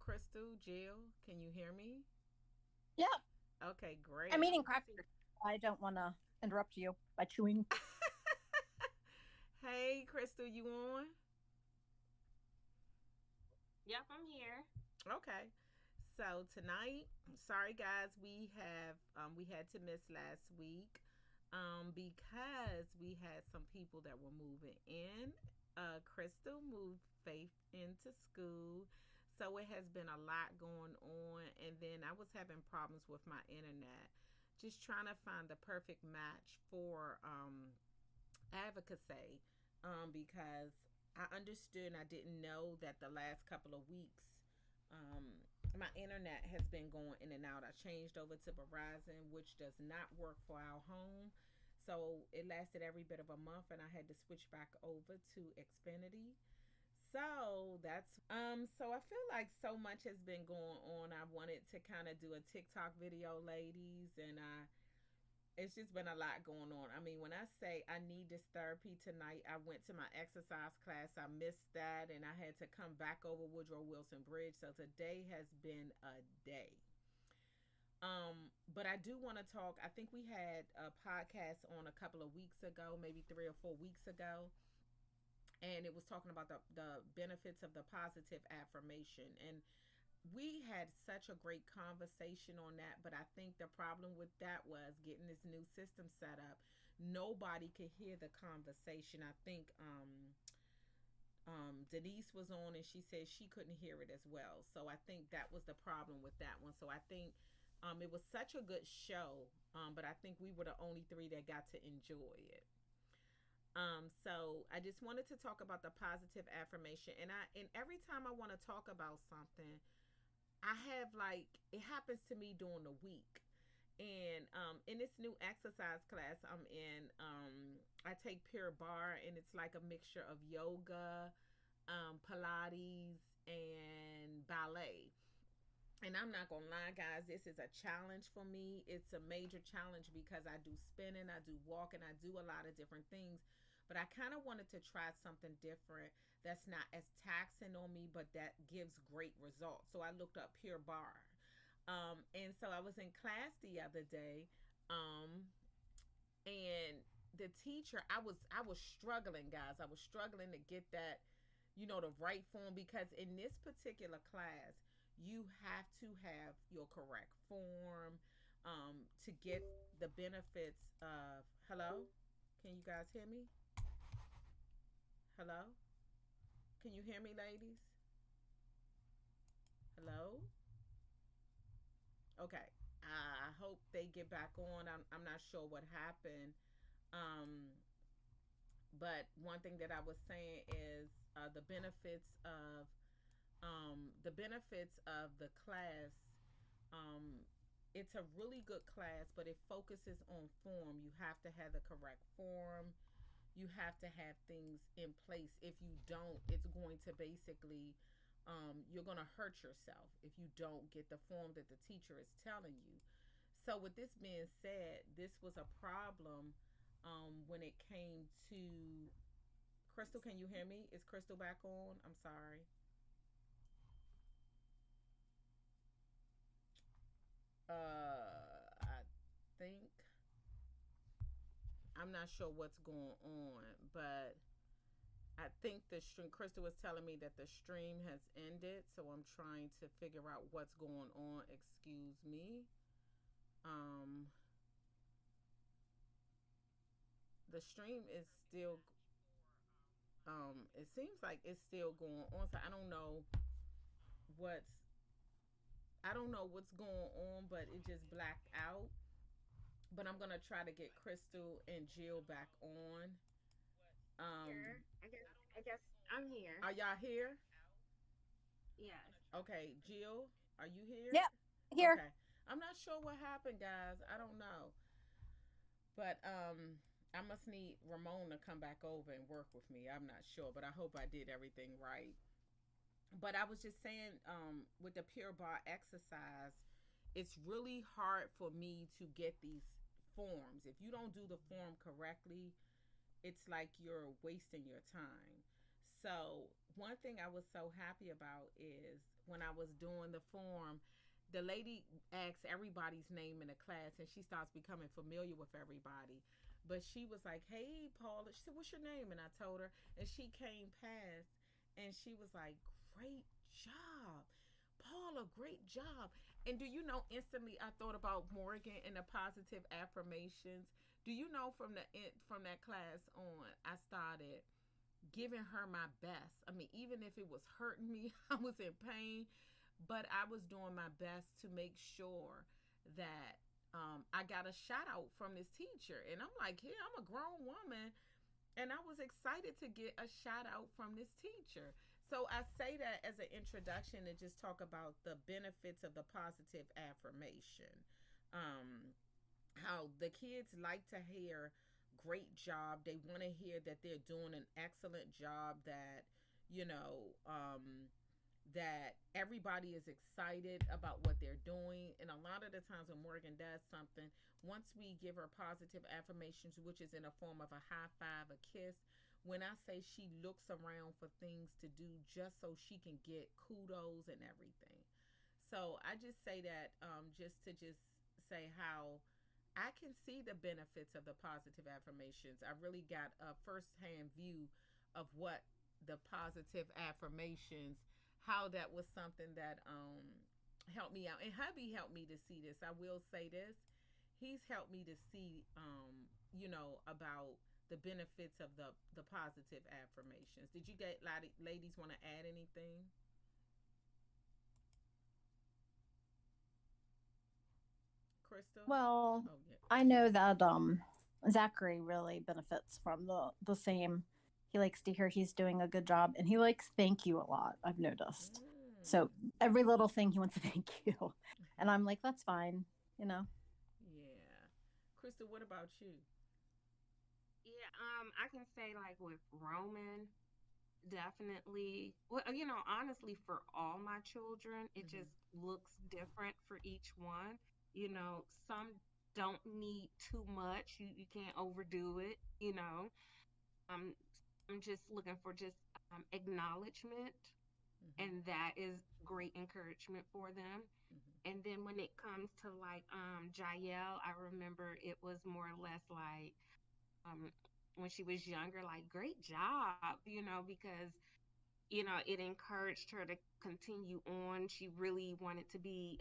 Crystal, Jill, can you hear me? Yeah, Okay, I'm great. eating crackers. I don't want to interrupt you by chewing. Hey, Crystal, you on? Yep, I'm here. Okay. So tonight, sorry guys, we had to miss last week because we had some people that were moving in. Crystal moved Faith into school. So it has been a lot going on, and then I was having problems with my internet. Just trying to find the perfect match for Advocasay, because I understood and I didn't know that the last couple of weeks, um, my internet has been going in and out. I changed over to Verizon, which does not work for our home. So it lasted every bit of a month, and I had to switch back over to Xfinity. So that's why. So I feel like so much has been going on. I wanted to kind of do a TikTok video, ladies, and I it's just been a lot going on. I mean, when I say I need this therapy tonight, I went to my exercise class. I missed that and I had to come back over Woodrow Wilson Bridge. So today has been a day. But I do want to talk. I think we had a podcast on a couple of weeks ago, maybe 3 or 4 weeks ago, and it was talking about the benefits of the positive affirmation. And we had such a great conversation on that, but I think the problem with that was getting this new system set up. Nobody could hear the conversation. I think Denise was on and she said she couldn't hear it as well. So I think that was the problem with that one. So I think it was such a good show, but I think we were the only three that got to enjoy it. So I just wanted to talk about the positive affirmation, and every time I want to talk about something, I have like it happens to me during the week. And in this new exercise class I'm in, I take Pure Bar, and it's like a mixture of yoga, Pilates, and ballet. And I'm not gonna lie, guys, this is a challenge for me. It's a major challenge because I do spinning, I do walking, I do a lot of different things. But I kind of wanted to try something different that's not as taxing on me, but that gives great results. So I looked up Pure Bar. And so I was in class the other day, um, and the teacher, I was struggling, guys. I was struggling to get that, the right form, because in this particular class you have to have your correct form to get the benefits of. Hello, can you guys hear me? Hello, can you hear me, ladies? Hello. Okay, I hope they get back on. I'm not sure what happened. um but one thing that I was saying is the benefits of the class. um it's a really good class, but it focuses on form. You have to have the correct form. You have to have things in place. If you don't, it's going to basically, you're going to hurt yourself if you don't get the form that the teacher is telling you. So with this being said, this was a problem when it came to Crystal. Can you hear me? Is Crystal back on? I'm sorry. I think I'm not sure what's going on, but I think the stream, Crystal was telling me that the stream has ended, so I'm trying to figure out what's going on. Excuse me. Um, the stream is still. It seems like it's still going on. So I don't know what's. I don't know what's going on, but it just blacked out. But I'm gonna try to get Crystal and Jill back on. Here. Um, I guess I'm here. are y'all here? Yes. Okay, Jill, are you here? Yep, here. Okay. I'm not sure what happened, guys. I don't know. But I must need Ramon to come back over and work with me. I'm not sure, but I hope I did everything right. But I was just saying, with the Pure Bar exercise, it's really hard for me to get these forms. If you don't do the form correctly, it's like you're wasting your time. So, one thing I was so happy about is when I was doing the form, the lady asks everybody's name in the class and she starts becoming familiar with everybody. But she was like, "Hey, Paula." She said, "What's your name?" And I told her, and she came past and she was like, "Great job, Paula, great job." And do you know, instantly I thought about Morgan and the positive affirmations. Do you know, from that class on, I started giving her my best. I mean, even if it was hurting me, I was in pain, but I was doing my best to make sure that I got a shout out from this teacher. And I'm like, here, I'm a grown woman, and I was excited to get a shout out from this teacher. So I say that as an introduction to just talk about the benefits of the positive affirmation. Um, how the kids like to hear great job. They want to hear that they're doing an excellent job, that, you know, that everybody is excited about what they're doing. And a lot of the times when Morgan does something, once we give her positive affirmations, which is in a form of a high five, a kiss, when I say she looks around for things to do just so she can get kudos and everything. So I just say that, just say how I can see the benefits of the positive affirmations. I really got a firsthand view of what the positive affirmations, how that was something that helped me out. And hubby helped me to see this. I will say this. He's helped me to see, about the benefits of the positive affirmations. Did you get ladies want to add anything? Crystal? Well, Oh yeah. I know that Zachary really benefits from the same. He likes to hear he's doing a good job, and he likes thank you a lot. I've noticed. So Mm. every little thing he wants to thank you, and I'm like, that's fine, you know. Yeah. Crystal, what about you? Yeah, I can say like with Roman, definitely. Well, honestly, for all my children, it Mm-hmm. just looks different for each one. Some don't need too much. You can't overdo it. Um, I'm just looking for just acknowledgement, Mm-hmm. and that is great encouragement for them. Mm-hmm. And then when it comes to like Jael, I remember it was more or less like um when she was younger, like great job, because it encouraged her to continue on. She really wanted to be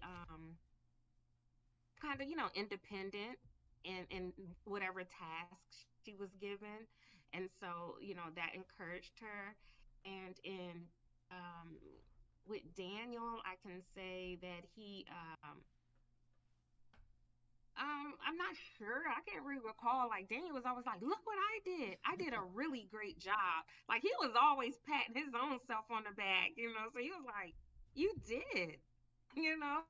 kind of, independent in whatever tasks she was given. And so, that encouraged her. And in um with Daniel, I can say that he I'm not sure. I can't really recall. Like Daniel was always like, "Look what I did! I did a really great job." Like he was always patting his own self on the back, So he was like, "You did," you know.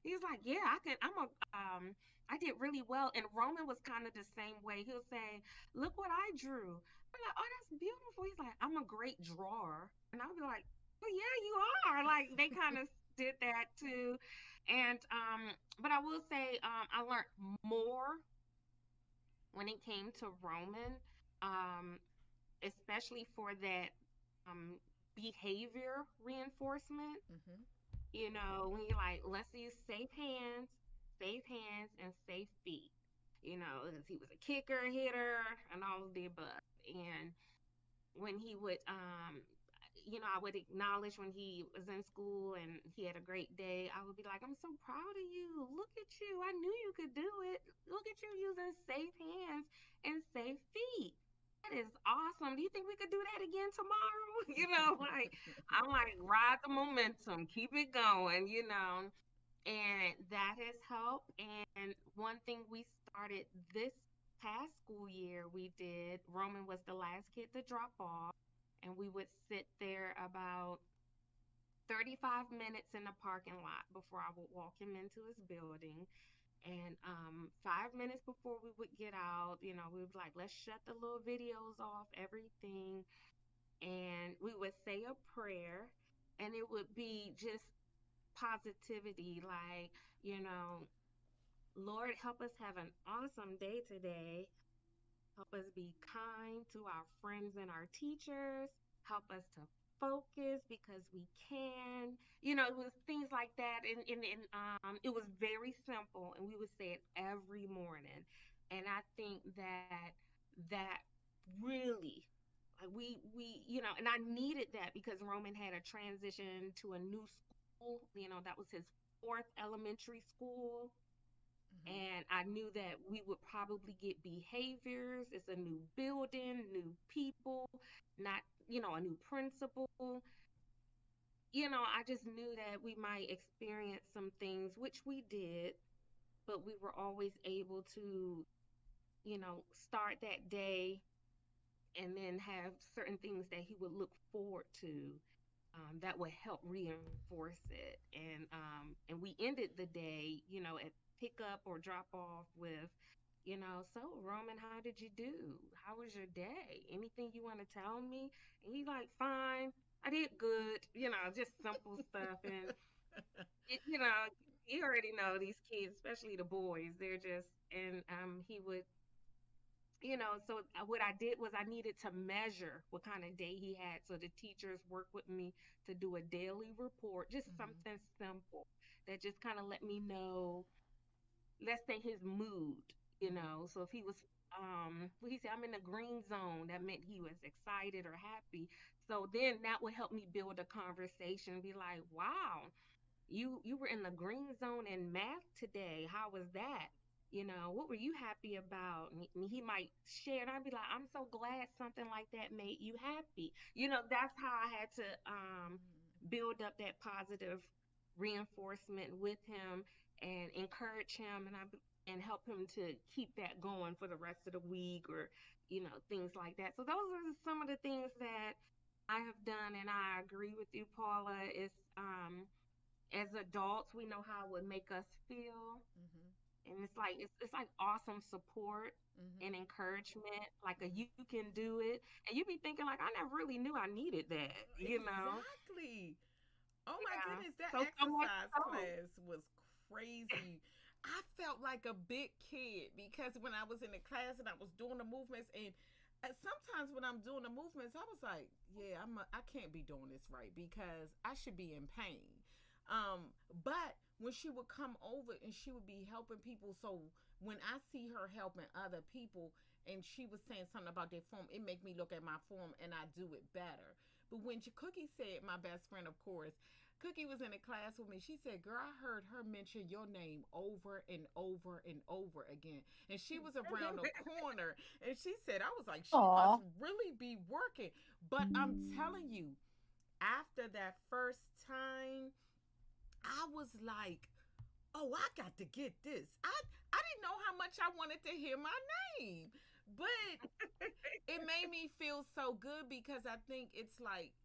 He's like, "Yeah, I did really well." And Roman was kind of the same way. He'll say, "Look what I drew." I'm like, "Oh, that's beautiful." He's like, "I'm a great drawer," and I'll be like, "Oh yeah, you are." Like they kind of did that too, and but I will say, I learned more when it came to Roman, um, especially for that um, behavior reinforcement. Mm-hmm. When you're like, let's use safe hands, and safe feet. Because he was a kicker, hitter, and all of the above. And when he would I would acknowledge when he was in school and he had a great day. I would be like, I'm so proud of you. Look at you. I knew you could do it. Look at you using safe hands and safe feet. That is awesome. Do you think we could do that again tomorrow? Like I'm like, ride the momentum, keep it going, and that has helped. And one thing we started this past school year, we did, Roman was the last kid to drop off, and we would sit there about 35 minutes in the parking lot before I would walk him into his building. And 5 minutes before we would get out, we would like, let's shut the little videos off, everything. And we would say a prayer, and it would be just positivity, like, you know, Lord, help us have an awesome day today. Help us be kind to our friends and our teachers. Help us to focused because we can. You know, it was things like that. And it was very simple. And we would say it every morning. And I think that really, like and I needed that because Roman had a transition to a new school. You know, that was his fourth elementary school, Mm-hmm. and I knew that we would probably get behaviors. It's a new building, new people, not, a new principal. I just knew that we might experience some things, which we did, but we were always able to, start that day and then have certain things that he would look forward to, that would help reinforce it. And we ended the day, at pick up or drop off with, so Roman, how did you do? How was your day? Anything you want to tell me? And he's like, fine, I did good, just simple stuff. And it, you already know these kids, especially the boys, they're just, and he would, so what I did was I needed to measure what kind of day he had. So the teachers worked with me to do a daily report, just Mm-hmm. something simple that just kind of let me know, let's say his mood, So if he was, he said, I'm in the green zone, that meant he was excited or happy. So then that would help me build a conversation, be like, wow, you were in the green zone in math today. How was that? What were you happy about? And he might share, and I'd be like, I'm so glad something like that made you happy. That's how I had to build up that positive reinforcement with him and encourage him, and help him to keep that going for the rest of the week, or things like that. So those are some of the things that I have done, and I agree with you, Paula. It's as adults, we know how it would make us feel, Mm-hmm. and it's like awesome support Mm-hmm. and encouragement, like a Mm-hmm. you can do it, and you be thinking like, I never really knew I needed that. Exactly. Oh my Yeah. goodness, that So much exercise so. class was crazy. I felt like a big kid because when I was in the class and I was doing the movements, and sometimes when I'm doing the movements, I was like, yeah, I can't be doing this right because I should be in pain. But when she would come over and she would be helping people, so when I see her helping other people and she was saying something about their form, it make me look at my form and I do it better. But when Cookie said, my best friend, of course, Cookie was in a class with me. She said, girl, I heard her mention your name over and over and over again. And she was around the corner. And she said, I was like, she must Aw. really be working. But I'm telling you, after that first time, I was like, oh, I got to get this. I didn't know how much I wanted to hear my name. But it made me feel so good because I think it's like,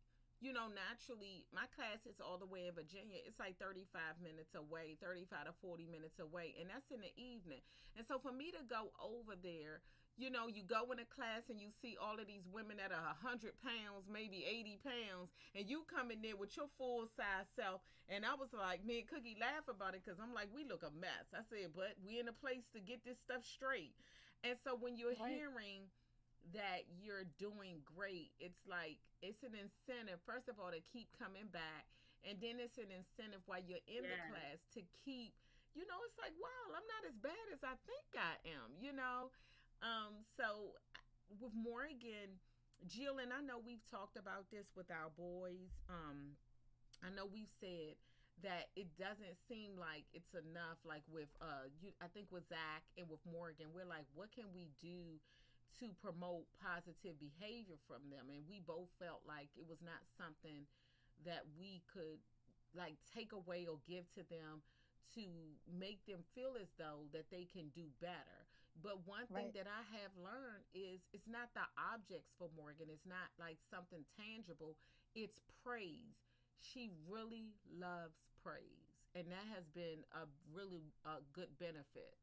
naturally, my class is all the way in Virginia. It's like 35 minutes away, 35 to 40 minutes away, and that's in the evening. And so for me to go over there, you go in a class and you see all of these women that are 100 pounds, maybe 80 pounds, and you come in there with your full size self. And I was like, me and Cookie laugh about it because I'm like, we look a mess. I said, but we in a place to get this stuff straight. And so when you're Right. hearing that you're doing great, it's like it's an incentive, first of all, to keep coming back. And then it's an incentive while you're in the Yeah. class to keep, it's like, wow, I'm not as bad as I think I am. So with Morgan, Jill, and I know we've talked about this with our boys. I know we've said that it doesn't seem like it's enough. Like with I think with Zach and with Morgan, we're like, what can we do to promote positive behavior from them? And we both felt like it was not something that we could like take away or give to them to make them feel as though that they can do better. But one thing Right. that I have learned is it's not the objects for Morgan. It's not like something tangible. It's praise. She really loves praise, and that has been a really good benefit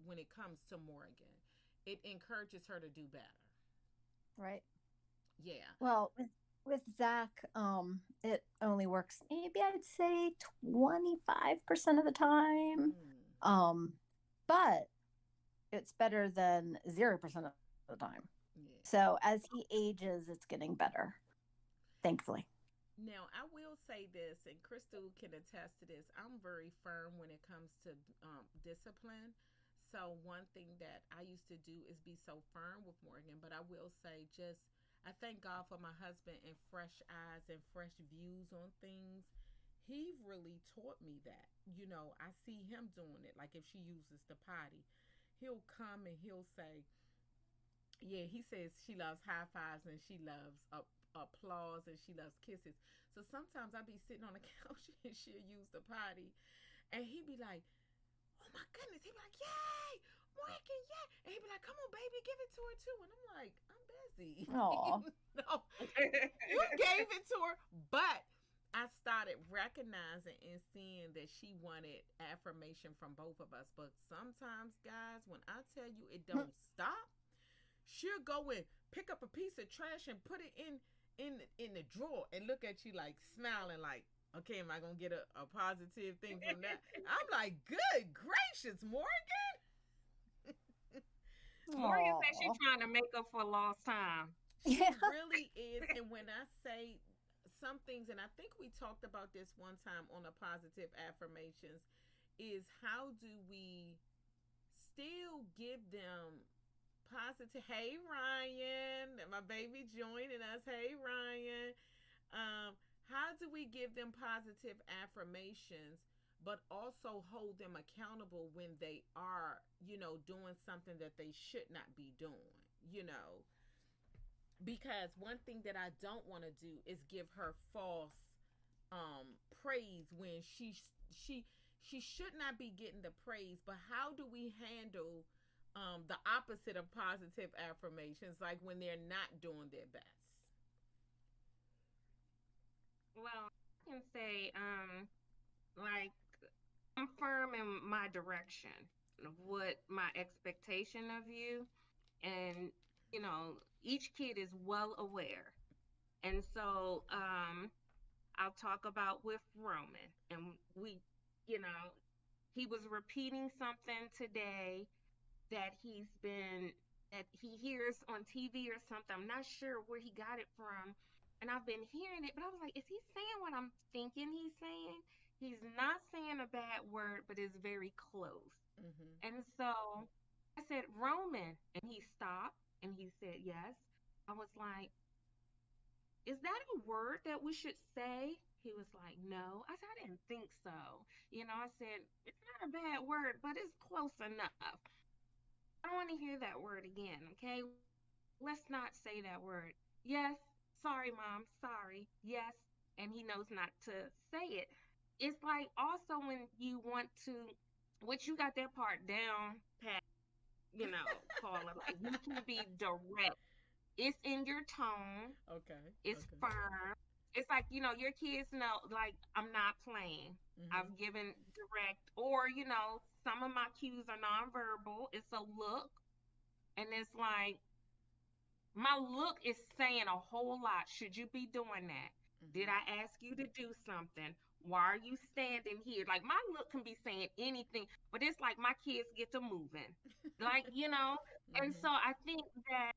when it comes to Morgan. It encourages her to do better. Right. Yeah. Well, with Zach, it only works maybe I'd say 25% of the time. Mm, Um, but it's better than 0% of the time. yeah. So as he ages, it's getting better, thankfully. Now, I will say this, and Crystal can attest to this. I'm very firm when it comes to discipline. So, one thing that I used to do is be so firm with Morgan, but I will say, just I thank God for my husband and fresh eyes and fresh views on things. He really taught me that. I see him doing it. Like if she uses the potty, he'll come and he'll say, yeah, he says she loves high fives and she loves applause and she loves kisses. So sometimes I be sitting on the couch and she'll use the potty, and he be like, "Oh my goodness!" He be like, "Yay, Morgan, yay!" And he be like, "Come on, baby, give it to her too." And I'm like, "I'm busy." Oh, No, you gave it to her, but I started recognizing and seeing that she wanted affirmation from both of us. But sometimes, guys, when I tell you it don't stop, she'll go and pick up a piece of trash and put it in the drawer and look at you like smiling like, okay, am I gonna get a positive thing from that? I'm like, good gracious, Morgan. Morgan said she's oh, trying to make up for lost time. She yeah. really is. And when I say some things, and I think we talked about this one time on the positive affirmations, is how do we still give them positive? Hey, Ryan, my baby joining us. Hey, Ryan. How do we give them positive affirmations, but also hold them accountable when they are, doing something that they should not be doing? You know, because one thing that I don't want to do is give her false praise when she should not be getting the praise. But how do we handle the opposite of positive affirmations, like when they're not doing their best? Well, I can say, like, I'm firm in my direction of what my expectation of you, and each kid is well aware. And so, I'll talk about with Roman, and you know, he was repeating something today that he hears on TV or something. I'm not sure where he got it from. And I've been hearing it, but I was like, is he saying what I'm thinking he's saying? He's not saying a bad word, but it's very close. Mm-hmm. And so I said, Roman. And he stopped and he said, yes. I was like, is that a word that we should say? He was like, no. I said, I didn't think so. I said, it's not a bad word, but it's close enough. I don't want to hear that word again, okay? Let's not say that word. Yes, sorry, mom, sorry. Yes, and he knows not to say it. It's like also when you want to, which you got that part down pat, Paula, like you can be direct. It's in your tone, Okay. it's Okay. firm. It's like, your kids know, like, I'm not playing. Mm-hmm. I've given direct, or, some of my cues are nonverbal. It's a look, and it's like, my look is saying a whole lot. Should you be doing that? Did Mm-hmm. I ask you to do something? Why are you standing here? Like my look can be saying anything, but it's like my kids get to moving. Like, and Mm-hmm. so I think that,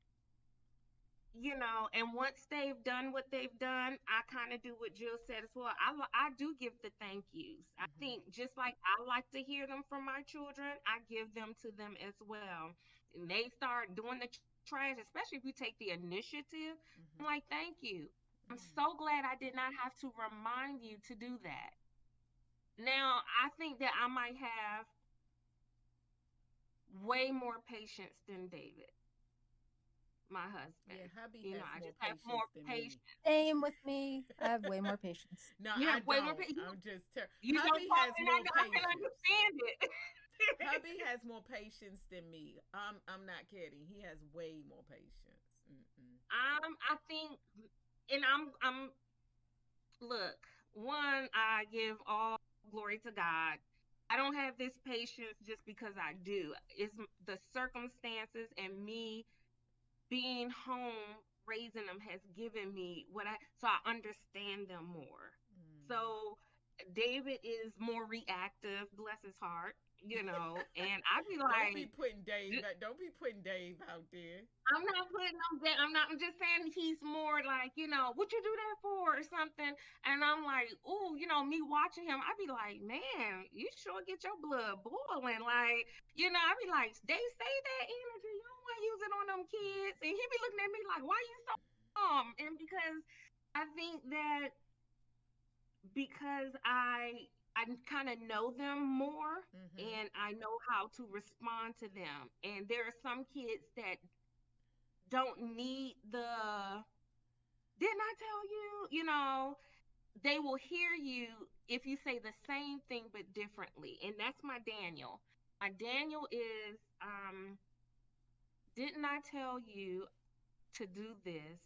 and once they've done what they've done, I kind of do what Jill said as well. I do give the thank yous. I Mm-hmm. think just like I like to hear them from my children, I give them to them as well. And they start doing the trash, especially if you take the initiative. I'm Mm-hmm. like, thank you. I'm Mm. so glad I did not have to remind you to do that. Now, I think that I might have way more patience than David, my Yeah, husband. hubby has I more just have more patience than patience. me. Same with me. I have way more patience. No, You I have way more don't. patience. I'm just You don't hubby talk, has and more I can patience. understand it. Hubby has more patience than me. I'm not kidding. He has way more patience. Mm-mm. I think, and I'm look. One, I give all glory to God. I don't have this patience just because I do. It's the circumstances and me being home raising them has given me so I understand them more. Mm. So David is more reactive, bless his heart, and I'd be like, Don't be putting Dave out there. I'm not putting him down. I'm just saying he's more like, what you do that for or something. And I'm like, ooh, me watching him, I'd be like, man, you sure get your blood boiling. Like, I'd be like, they say that energy, you don't want to use it on them kids. And he'd be looking at me like, why you so calm? And because I think that because I kind of know them more Mm-hmm. and I know how to respond to them. And there are some kids that don't need the didn't I tell you? They will hear you if you say the same thing but differently. And that's my Daniel. My Daniel is didn't I tell you to do this?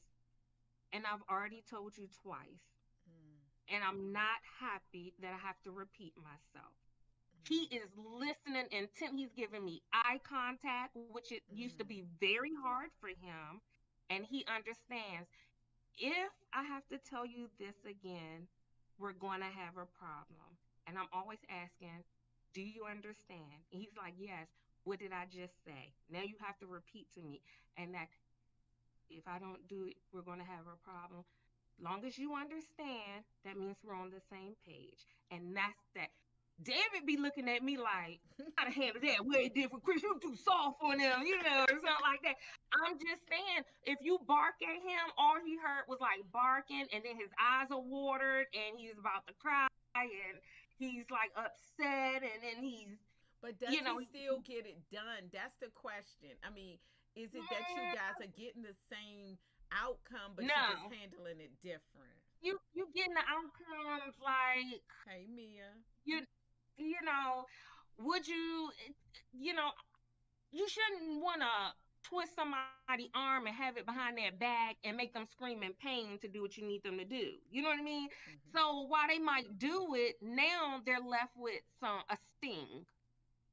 And I've already told you twice. Mm-hmm. And I'm not happy that I have to repeat myself. He is listening intent. He's giving me eye contact, which it used to be Mm-hmm. very hard for him. And he understands if I have to tell you this again, we're going to have a problem. And I'm always asking, do you understand? And he's like, yes. What did I just say? Now you have to repeat to me. And that if I don't do it, we're going to have a problem. Long as you understand, that means we're on the same page. And that's that. David be looking at me like, gotta handle that way different. Chris, you too soft on them, or something like that. I'm just saying, if you bark at him, all he heard was like barking, and then his eyes are watered, and he's about to cry, and he's like upset, and then he's, But does you he know, still get it done? That's the question. I mean, is it that you guys are getting the same outcome, but you just no, handling it different? you getting the outcomes like Hey, Mia. you, you know, would you, you know, you shouldn't want to twist somebody's arm and have it behind their back and make them scream in pain to do what you need them to do. You know what I mean? Mm-hmm. So while they might do it, now they're left with a sting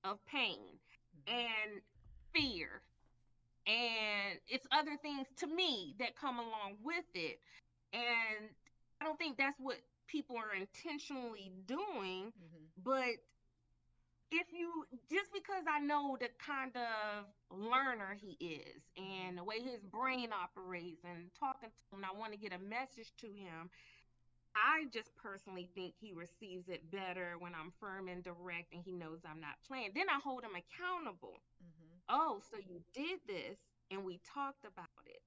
of pain Mm-hmm. and fear. And it's other things to me that come along with it. And I don't think that's what people are intentionally doing, Mm-hmm. but if you just because I know the kind of learner he is Mm-hmm. and the way his brain operates and talking to him, I want to get a message to him. I just personally think he receives it better when I'm firm and direct and he knows I'm not playing. Then I hold him accountable. Mm-hmm. Oh, so you did this and we talked about it.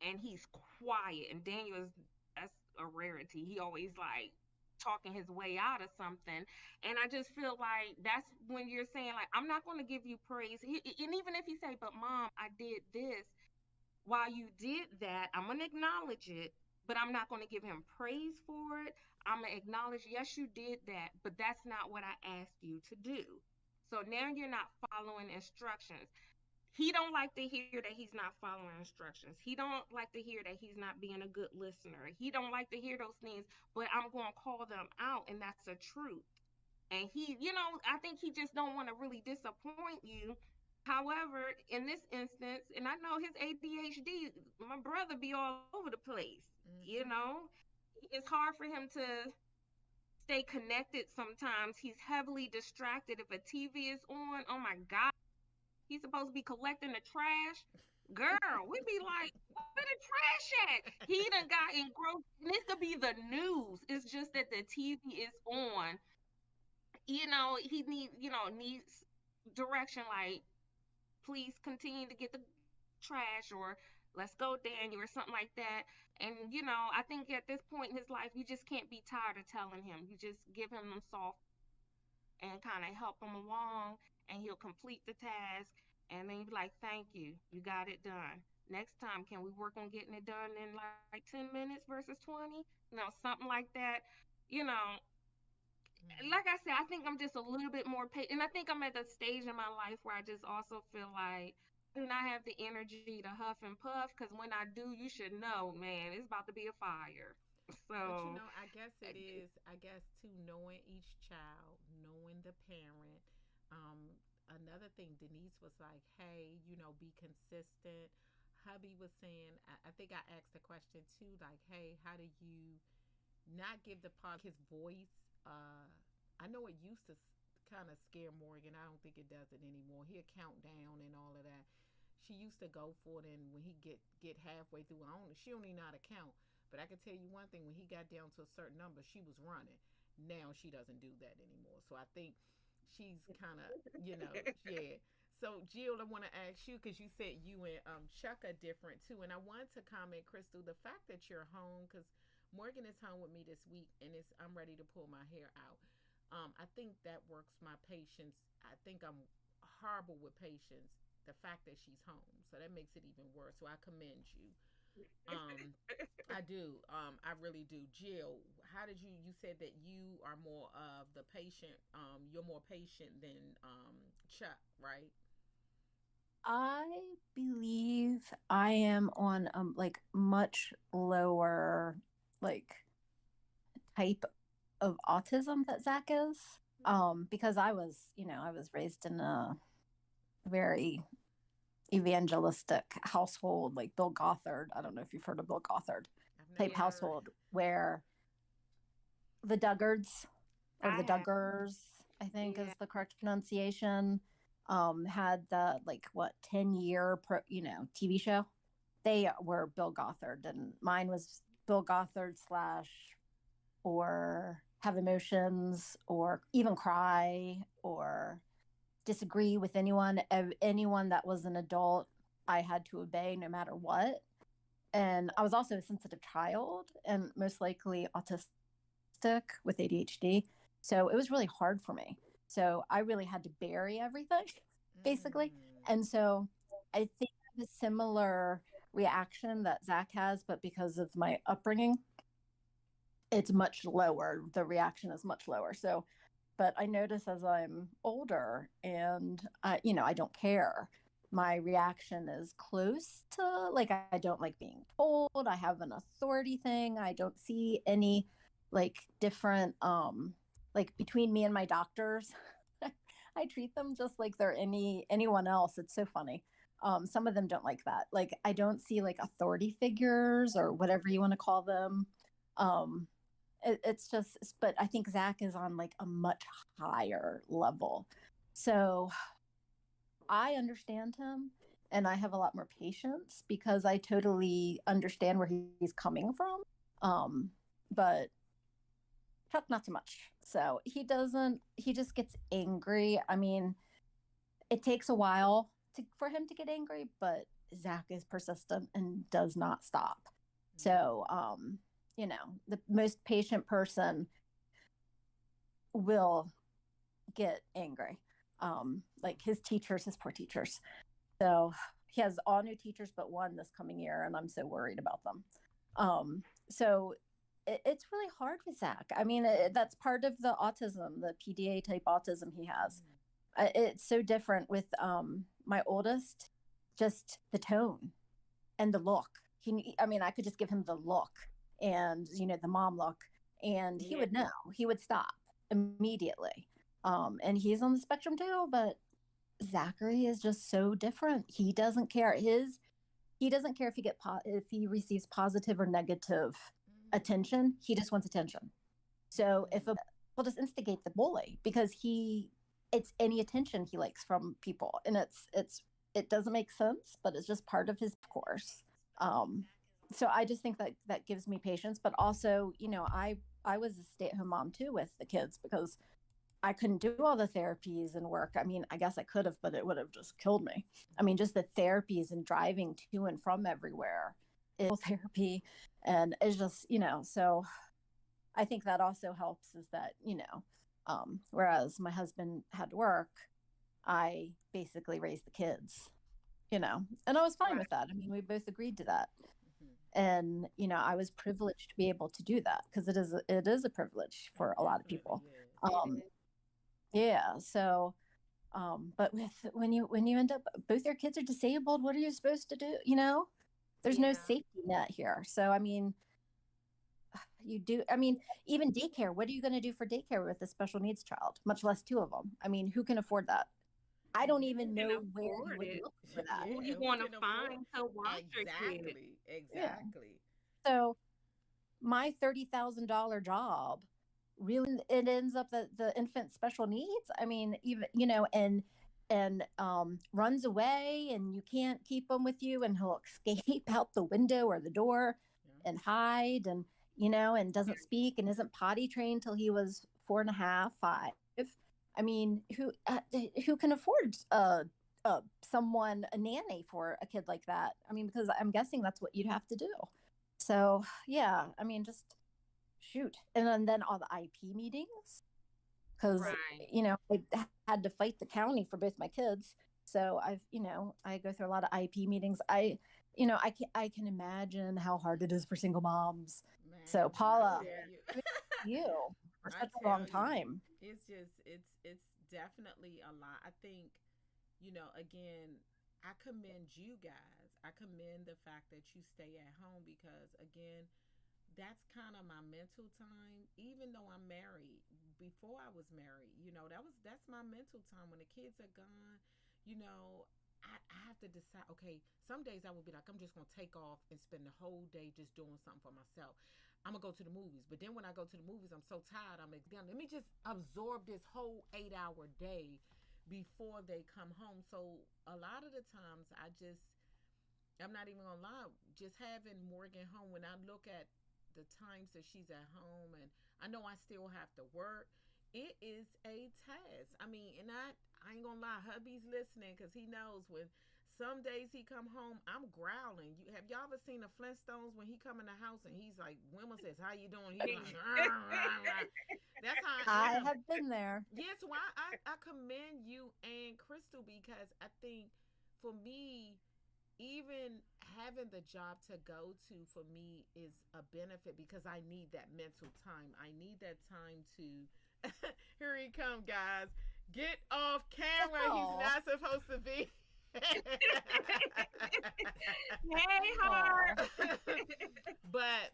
And he's quiet. And Daniel is that's a rarity. He always like talking his way out of something. And I just feel like that's when you're saying like I'm not going to give you praise. And even if you say, "But mom, I did this," while you did that, I'm going to acknowledge it, but I'm not going to give him praise for it. I'm going to acknowledge, yes, you did that, but that's not what I asked you to do. So now you're not following instructions. He don't like to hear that he's not following instructions. He don't like to hear that he's not being a good listener. He don't like to hear those things, but I'm going to call them out and that's a truth. And he, I think he just don't want to really disappoint you. However, in this instance, and I know his ADHD, my brother be all over the place. Mm-hmm. It's hard for him to stay connected sometimes. He's heavily distracted. If a TV is on, oh my God, he's supposed to be collecting the trash. Girl, we be like, where the trash at? He done got engrossed. And it could be the news. It's just that the TV is on. He needs direction like please continue to get the trash or let's go Daniel or something like that. And I think at this point in his life you just can't be tired of telling him. You just give him them soft and kind of help him along and he'll complete the task and then you be like, thank you, you got it done. Next time, can we work on getting it done in like 10 minutes versus 20? Something like that. You know, Mm-hmm. like I said, I think I'm just a little bit more patient. And I think I'm at the stage in my life where I just also feel like I do not have the energy to huff and puff because when I do, you should know, man, it's about to be a fire. But So, I guess it is. I guess too, knowing each child, knowing the parent. Um, Another thing, Denise was like, "Hey, be consistent." Hubby was saying, I think I asked the question too, like, "Hey, how do you not give the podcast his voice. I know it used to kind of scare Morgan. I don't think it does it anymore. He'll count down and all of that. She used to go for it, and when he get halfway through, she don't even know how to count. But I can tell you one thing: when he got down to a certain number, she was running. Now she doesn't do that anymore. So I think she's kind of, yeah. So Jill, I want to ask you because you said you and Chuck are different too, and I wanted to comment, Crystal, the fact that you're home because Morgan is home with me this week, and I'm ready to pull my hair out. I think that works my patience. I think I'm horrible with patience. The fact that she's home, so that makes it even worse. So I commend you. Um, I do. I really do. Jill, how did you said that you are more of the patient, you're more patient than Chuck, right? I believe I am on like much lower like type of autism that Zach is. Because I was raised in a very evangelistic household, like Bill Gothard. I don't know if you've heard of Bill Gothard I've type never Yeah, heard. household where the Duggards or I the have. Duggars, I think Yeah. is the correct pronunciation, had the like what 10-year TV show. They were Bill Gothard, and mine was Bill Gothard slash or have emotions or even cry or disagree with anyone that was an adult. I had to obey no matter what. And I was also a sensitive child and most likely autistic with ADHD. So it was really hard for me. So I really had to bury everything, basically. Mm. And so I think I have a similar reaction that Zach has, but because of my upbringing, it's much lower. The reaction is much lower. So, but I notice as I'm older and I don't care. My reaction is close to like I don't like being told. I have an authority thing. I don't see any like different like between me and my doctors. I treat them just like they're anyone else. It's so funny. Some of them don't like that. Like I don't see like authority figures or whatever you want to call them. Um, it's just, but I think Zach is on like a much higher level. So I understand him and I have a lot more patience because I totally understand where he's coming from. But Chuck, not so much. So he just gets angry. I mean, it takes a while for him to get angry, but Zach is persistent and does not stop. So, Mm. the most patient person will get angry. Like his poor teachers. So he has all new teachers but one this coming year, and I'm so worried about them. So it's really hard with Zach. I mean, that's part of the autism, the PDA type autism he has. Mm. It's so different with my oldest, just the tone and the look. I mean, I could just give him the look and, the mom look, and he Yeah. would know. He would stop immediately. And he's on the spectrum too, but Zachary is just so different. He doesn't care. He doesn't care if if he receives positive or negative Mm. attention. He just wants attention. So if a Mm. will just instigate the bully because it's any attention he likes from people, and it doesn't make sense, but it's just part of his course. Um, so I just think that that gives me patience, but also, I was a stay-at-home mom too with the kids because I couldn't do all the therapies and work. I mean, I guess I could have, but it would have just killed me. I mean, just the therapies and driving to and from everywhere is therapy. And it's just, so I think that also helps is that, whereas my husband had to work, I basically raised the kids, and I was fine Right. with that. I mean, we both agreed to that. Mhm. And, I was privileged to be able to do that because it is a privilege It for a lot of definitely people. is. It Um, is. yeah. So, but when you end up both your kids are disabled, what are you supposed to do? There's no Yeah. safety net here. So I mean, you do. I mean, even daycare. What are you going to do for daycare with a special needs child? Much less two of them. I mean, who can afford that? I don't Who even can know where you afford would it? look for that. Who you Yeah, who going to can afford? find to watch your kids? Exactly. Yeah. Exactly. So my $30,000 job really it ends up that the infant special needs. I mean, even and runs away, and you can't keep him with you, and he'll escape out the window or the door Yeah. and hide, and and doesn't speak and isn't potty trained till he was 4.5, 5. I mean, who can afford someone, a nanny for a kid like that? I mean, because I'm guessing that's what you'd have to do. So yeah, I mean, just shoot, and then all the IP meetings, because Right. I had to fight the county for both my kids. So I go through a lot of IP meetings. I can imagine how hard it is for single moms. So Man, I Paula, tell you. you for I such a long tell you, time. it's definitely a lot. I think, again, I commend you guys. I commend the fact that you stay at home because again, that's kind of my mental time. Even though I'm married, before I was married, that's my mental time when the kids are gone. You know, I have to decide. Okay, some days I will be like, I'm just gonna take off and spend the whole day just doing something for myself. I'm gonna go to the movies, but then when I go to the movies, I'm so tired. I'm exhausted. Let me just absorb this whole 8 hour day before they come home. So a lot of the times, I'm not even gonna lie, just having Morgan home, when I look at the times that she's at home and I know I still have to work, it is a task. I mean, and I ain't gonna lie, hubby's listening because he knows when some days he come home, I'm growling. Y'all ever seen the Flintstones when he come in the house and he's like, Wilma says, "How you doing?" He like, "Rah, rah, rah." That's how I I am. have been there. Yes, why I commend you and Crystal because I think for me, even having the job to go to for me is a benefit because I need that mental time. I need that time to here he come, guys. Get off camera. He's Oh, not supposed to be. Hey, oh, heart. But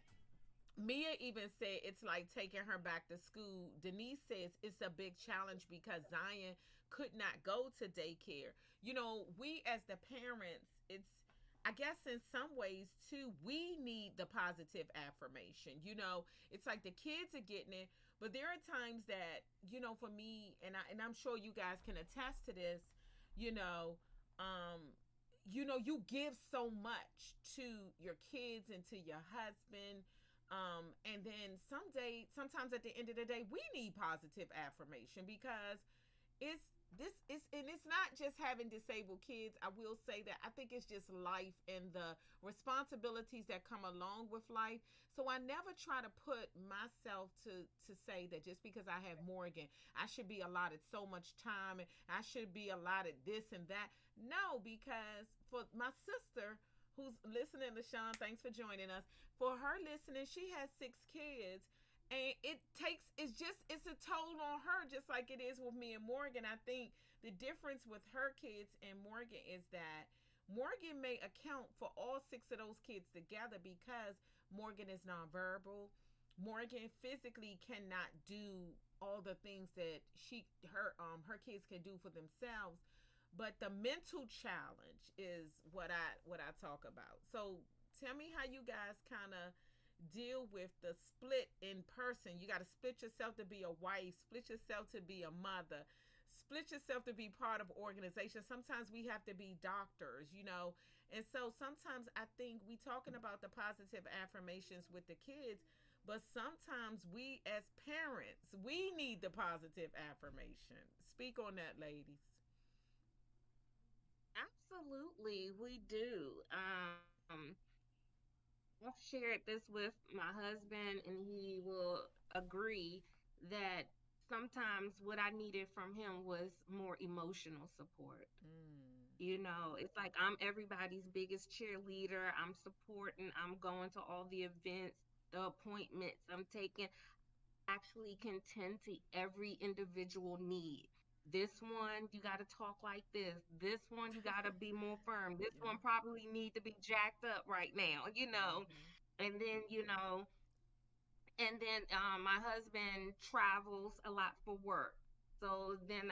Mia even said it's like taking her back to school. Denise says it's a big challenge because Zion could not go to daycare. We as the parents, I guess in some ways too, we need the positive affirmation. It's like the kids are getting it, but there are times that, for me, and I'm sure you guys can attest to this, you know, um, you give so much to your kids and to your husband, and then sometimes at the end of the day, we need positive affirmation because it's this is and it's not just having disabled kids. I will say that I think it's just life and the responsibilities that come along with life. So I never try to put myself to say that just because I have Morgan, I should be allotted so much time and I should be allotted this and that. No, because for my sister who's listening, LaShawn, thanks for joining us. For her listening, she has 6 kids, and it's a toll on her just like it is with me and Morgan. I think the difference with her kids and Morgan is that Morgan may account for all 6 of those kids together because Morgan is nonverbal. Morgan physically cannot do all the things that her kids can do for themselves, but the mental challenge is what I talk about. So tell me how you guys kind of deal with the split in person. You got to split yourself to be a wife, split yourself to be a mother, split yourself to be part of organization. Sometimes we have to be doctors. And so sometimes I think we talking about the positive affirmations with the kids, but sometimes we as parents, we need the positive affirmation. Speak on that, ladies. Absolutely, we do. I've shared this with my husband, and he will agree that sometimes what I needed from him was more emotional support. Mm. It's like I'm everybody's biggest cheerleader. I'm supporting, I'm going to all the events, the appointments, I'm taking actually can tend to every individual need. This one, you got to talk like this. This one, you got to be more firm. This Yeah. one probably need to be jacked up right now. Mm-hmm. And then, my husband travels a lot for work. So then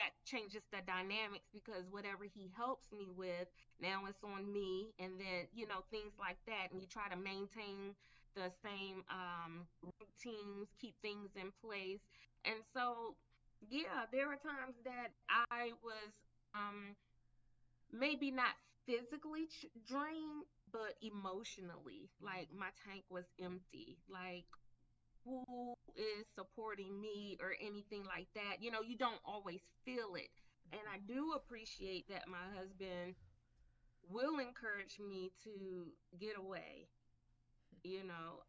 that changes the dynamics because whatever he helps me with, now it's on me. And then, things like that. And you try to maintain the same routines, keep things in place. And so, yeah, there were times that I was um, maybe not physically drained, but emotionally. Like Mm-hmm. my tank was empty. Like, who is supporting me or anything like that. You don't always feel it. And I Mm-hmm. do appreciate that my husband will encourage me to get away, you know.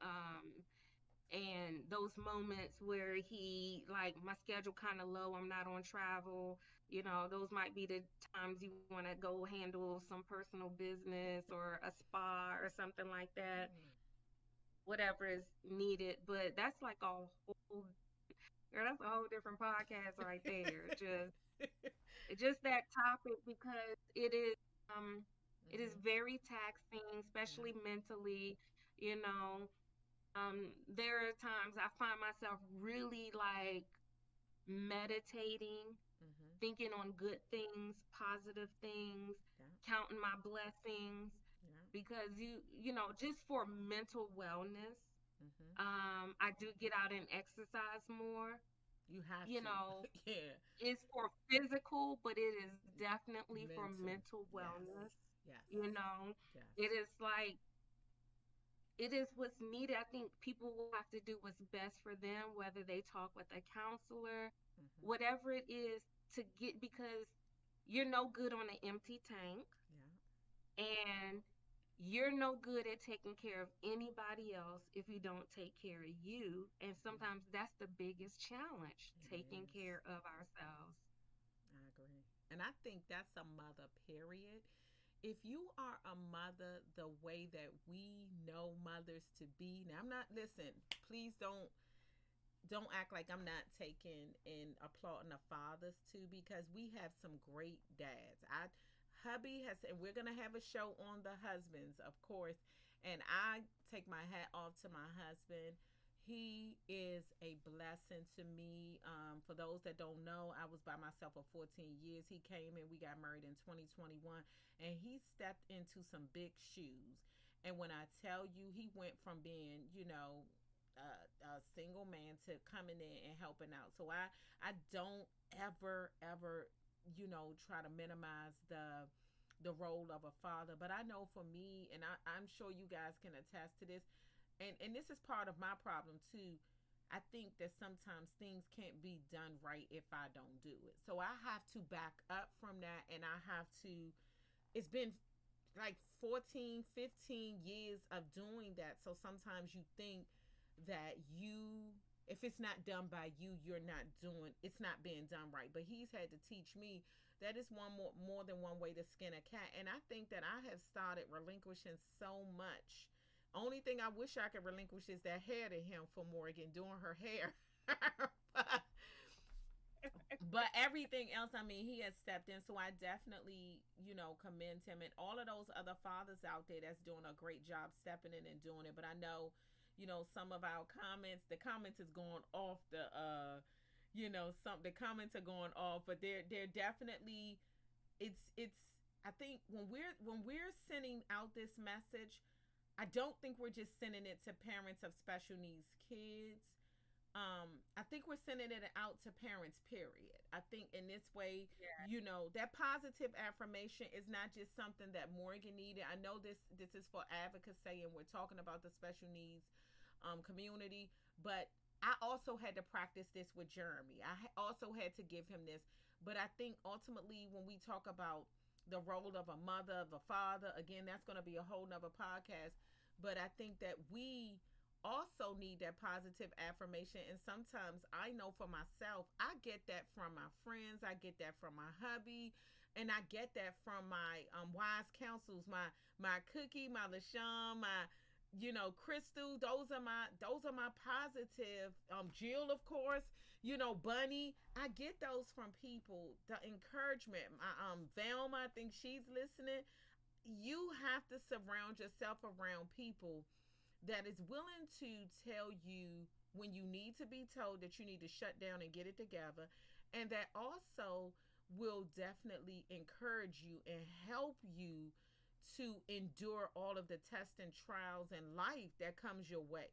And those moments where he, like, my schedule kind of low, I'm not on travel, those might be the times you want to go handle some personal business or a spa or something like that, whatever is needed. But that's like a whole Girl, that's a whole different podcast right there. Just that topic because it is Mm-hmm. very taxing, Yeah. especially mentally. You know, there are times I find myself really like meditating, Mm-hmm. thinking on good things, positive things, Yeah. counting my blessings Yeah. because just for mental wellness. Mm-hmm. I do get out and exercise more. You have you to. know, Yeah. it's for physical, but it is definitely for Mental. mental Yes. wellness. Yes. You know, Yes. it is like, it is what's needed. I think people will have to do what's best for them, whether they talk with a counselor, Mm-hmm. whatever it is to get, because you're no good on an empty tank, Yeah. and you're no good at taking care of anybody else if you don't take care of you. And Mm-hmm. sometimes that's the biggest challenge, It taking is. care of ourselves. I agree. And I think that's a mother, period. If you are a mother the way that we know mothers to be, now I'm not, listen, please don't act like I'm not taking and applauding the fathers too, because we have some great dads. I hubby has, and we're gonna have a show on the husbands, of course. And I take my hat off to my husband. He is a blessing to me. For those that don't know, I was by myself for 14 years. He came and we got married in 2021, and he stepped into some big shoes. And when I tell you, he went from being, a single man to coming in and helping out. So I don't ever try to minimize the role of a father. But I know for me, and I'm sure you guys can attest to this, and this is part of my problem too. I think that sometimes things can't be done right if I don't do it. So I have to back up from that, and I have to, it's been like 14, 15 years of doing that. So sometimes you think that if it's not done by you, you're not doing, it's not being done right. But he's had to teach me that it's more than one way to skin a cat. And I think that I have started relinquishing so much. Only thing I wish I could relinquish is that hair to him for Morgan, doing her hair. but, but everything else, I mean, he has stepped in. So I definitely, commend him and all of those other fathers out there that's doing a great job stepping in and doing it. But I know, some of our comments, the comments is going off the comments are going off, but they're definitely, it's I think when we're sending out this message, I don't think we're just sending it to parents of special needs kids. I think we're sending it out to parents, period. I think in this way, that positive affirmation is not just something that Morgan needed. I know this is for Advocasay, and we're talking about the special needs community, but I also had to practice this with Jeremy. I also had to give him this. But I think ultimately, when we talk about the role of a mother, of a father, again, that's going to be a whole nother podcast. But I think that we also need that positive affirmation. And sometimes I know for myself, I get that from my friends, I get that from my hubby, and I get that from my wise counsels, my Cookie, my LaShawn, my Crystal. Those are my positive. Jill, of course. Bunny. I get those from people. The encouragement. My Velma, I think she's listening. You have to surround yourself around people that is willing to tell you when you need to be told that you need to shut down and get it together. and that also will definitely encourage you and help you to endure all of the tests and trials in life that comes your way.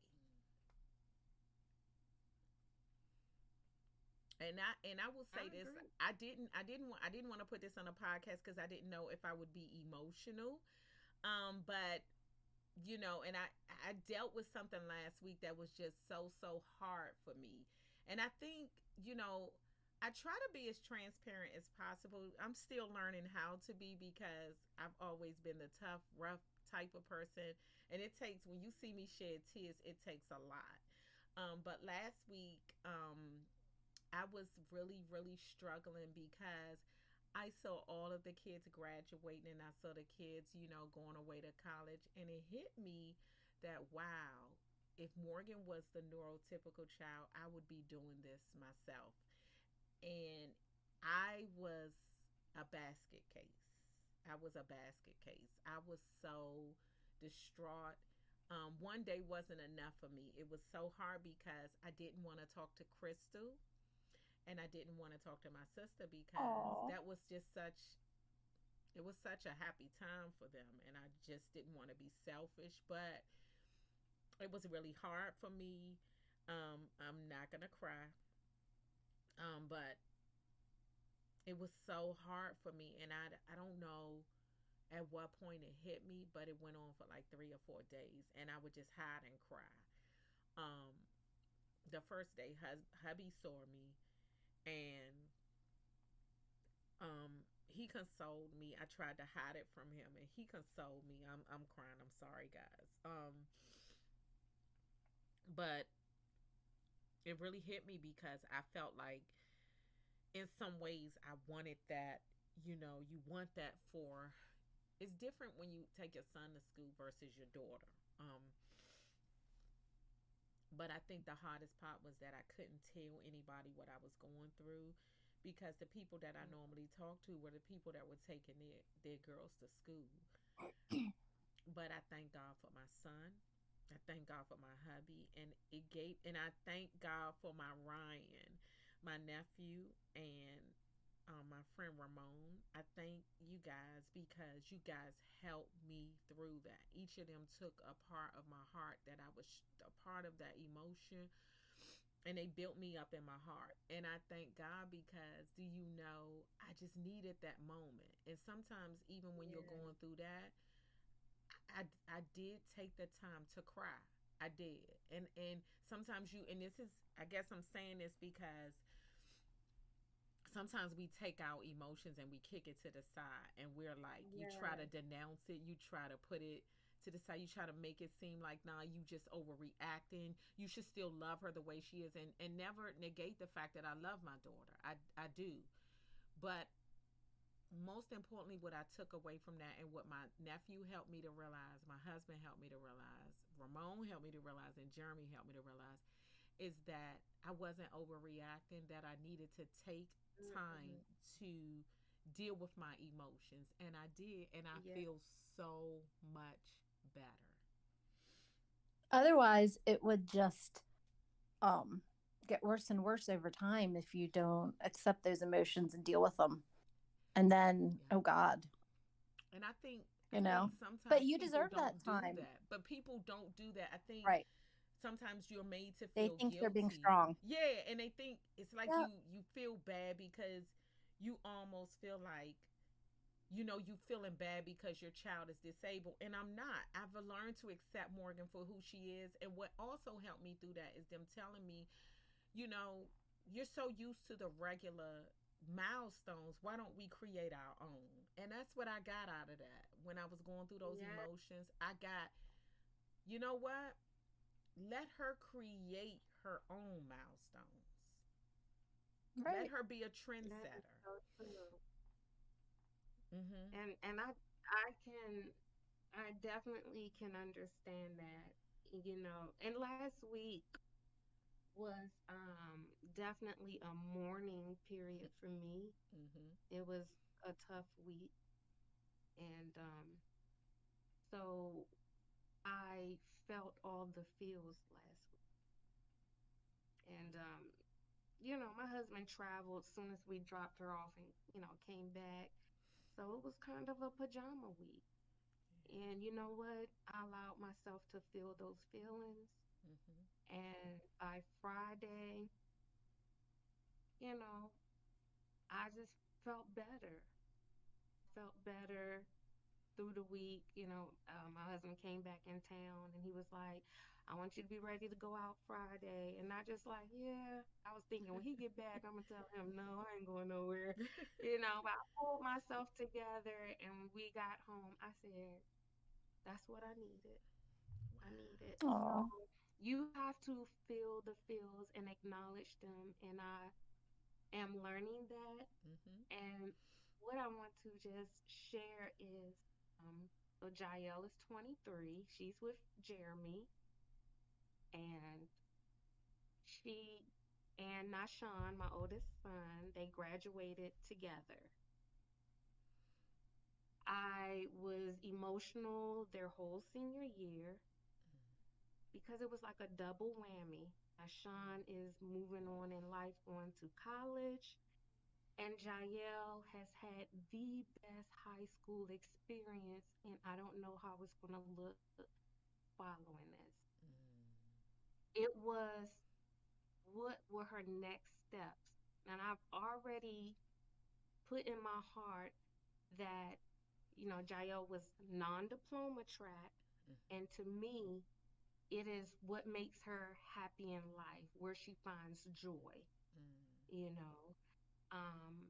And I will I say this, agree. I didn't want to put this on a podcast because I didn't know if I would be emotional. But and I dealt with something last week that was just so hard for me. And I think, you know, I try to be as transparent as possible. I'm still learning how to be because I've always been the tough, rough type of person. And it takes, when you see me shed tears, it takes a lot. But last week, I was really struggling because I saw all of the kids graduating and I saw the kids, going away to college. And it hit me that, wow, if Morgan was the neurotypical child, I would be doing this myself. And I was a basket case. I was a basket case. I was so distraught. One day wasn't enough for me. It was so hard because I didn't want to talk to Crystal and I didn't want to talk to my sister because Oh, that was just such it was such a happy time for them and I just didn't want to be selfish, but it was really hard for me. I'm not going to cry. But it was so hard for me and I don't know at what point it hit me, but it went on for like 3 or 4 days and I would just hide and cry. Um the first day hubby saw me and he consoled me. I tried to hide it from him and he consoled me. I'm crying. I'm sorry guys. But it really hit me because I felt like in some ways I wanted that, you want that for it's different when you take your son to school versus your daughter. But I think the hardest part was that I couldn't tell anybody what I was going through because the people that I normally talk to were the people that were taking their girls to school. But I thank God for my son. I thank God for my hubby, and I thank God for my Ryan, my nephew, and my friend Ramon. I thank you guys because you guys helped me through that. Each of them took a part of my heart that I was a part of that emotion, and they built me up in my heart. And I thank God because do you know I just needed that moment. And sometimes even when you're Yeah. going through that, I did take the time to cry. I did. And sometimes you and this is I guess I'm saying this because sometimes we take our emotions and we kick it to the side and we're like you try to Yes. denounce it, you try to put it to the side, you try to make it seem like nah, you just overreacting, you should still love her the way she is, and never negate the fact that I love my daughter. I do. But most importantly, what I took away from that and what my nephew helped me to realize, my husband helped me to realize, Ramon helped me to realize, and Jeremy helped me to realize is that I wasn't overreacting, that I needed to take time Mm-mm. to deal with my emotions. And I did, and I Yeah. feel so much better. otherwise it would just um get worse and worse over time if you don't accept those emotions and deal with them. And then, Yeah. oh God, And I you think know. But sometimes you people deserve that don't do time. that. But people don't do that. I think Right. sometimes you're made to They feel think they're being guilty. strong. Yeah, and they think it's like Yep. you feel bad because you almost feel like you feeling bad because your child is disabled, and I'm not. I've learned to accept Morgan for who she is, and what also helped me through that is them telling me, you know, you're so used to the regular milestones, why don't we create our own? And that's what I got out of that. When I was going through those Yeah. emotions, I got, you know what, let her create her own milestones. Let Right. her be a That is trendsetter. so true. Mm-hmm. And I definitely can understand that, And last week was definitely a mourning period for me. Mm-hmm. It was a tough week, and so I felt all the feels last week. And my husband traveled as soon as we dropped her off and, came back. So it was kind of a pajama week. And you know what? I allowed myself to feel those feelings. Mm-hmm. And by Friday, you know, I just felt better. I felt better through the week. My husband came back in town and he was like, I want you to be ready to go out Friday. And I just like, yeah. I was thinking when he get back, I'm gonna tell him, no, I ain't going nowhere. But I pulled myself together and when we got home, I said, that's what I needed. I need it. So Oh, you have to feel the feels and acknowledge them. And I am learning that. Mm-hmm. And what I want to just share is so Jael is 23. She's with Jeremy. And she and Nashawn, my oldest son, they graduated together. I was emotional their whole senior year because it was like a double whammy. Nashawn is moving on in life, going to college, and Jael has had the best high school experience, and I don't know how it's going to look following this. It was what were her next steps? And I've already put in my heart that, Jael was non diploma track. And to me, it is what makes her happy in life, where she finds joy, Mm-hmm. you know. Um,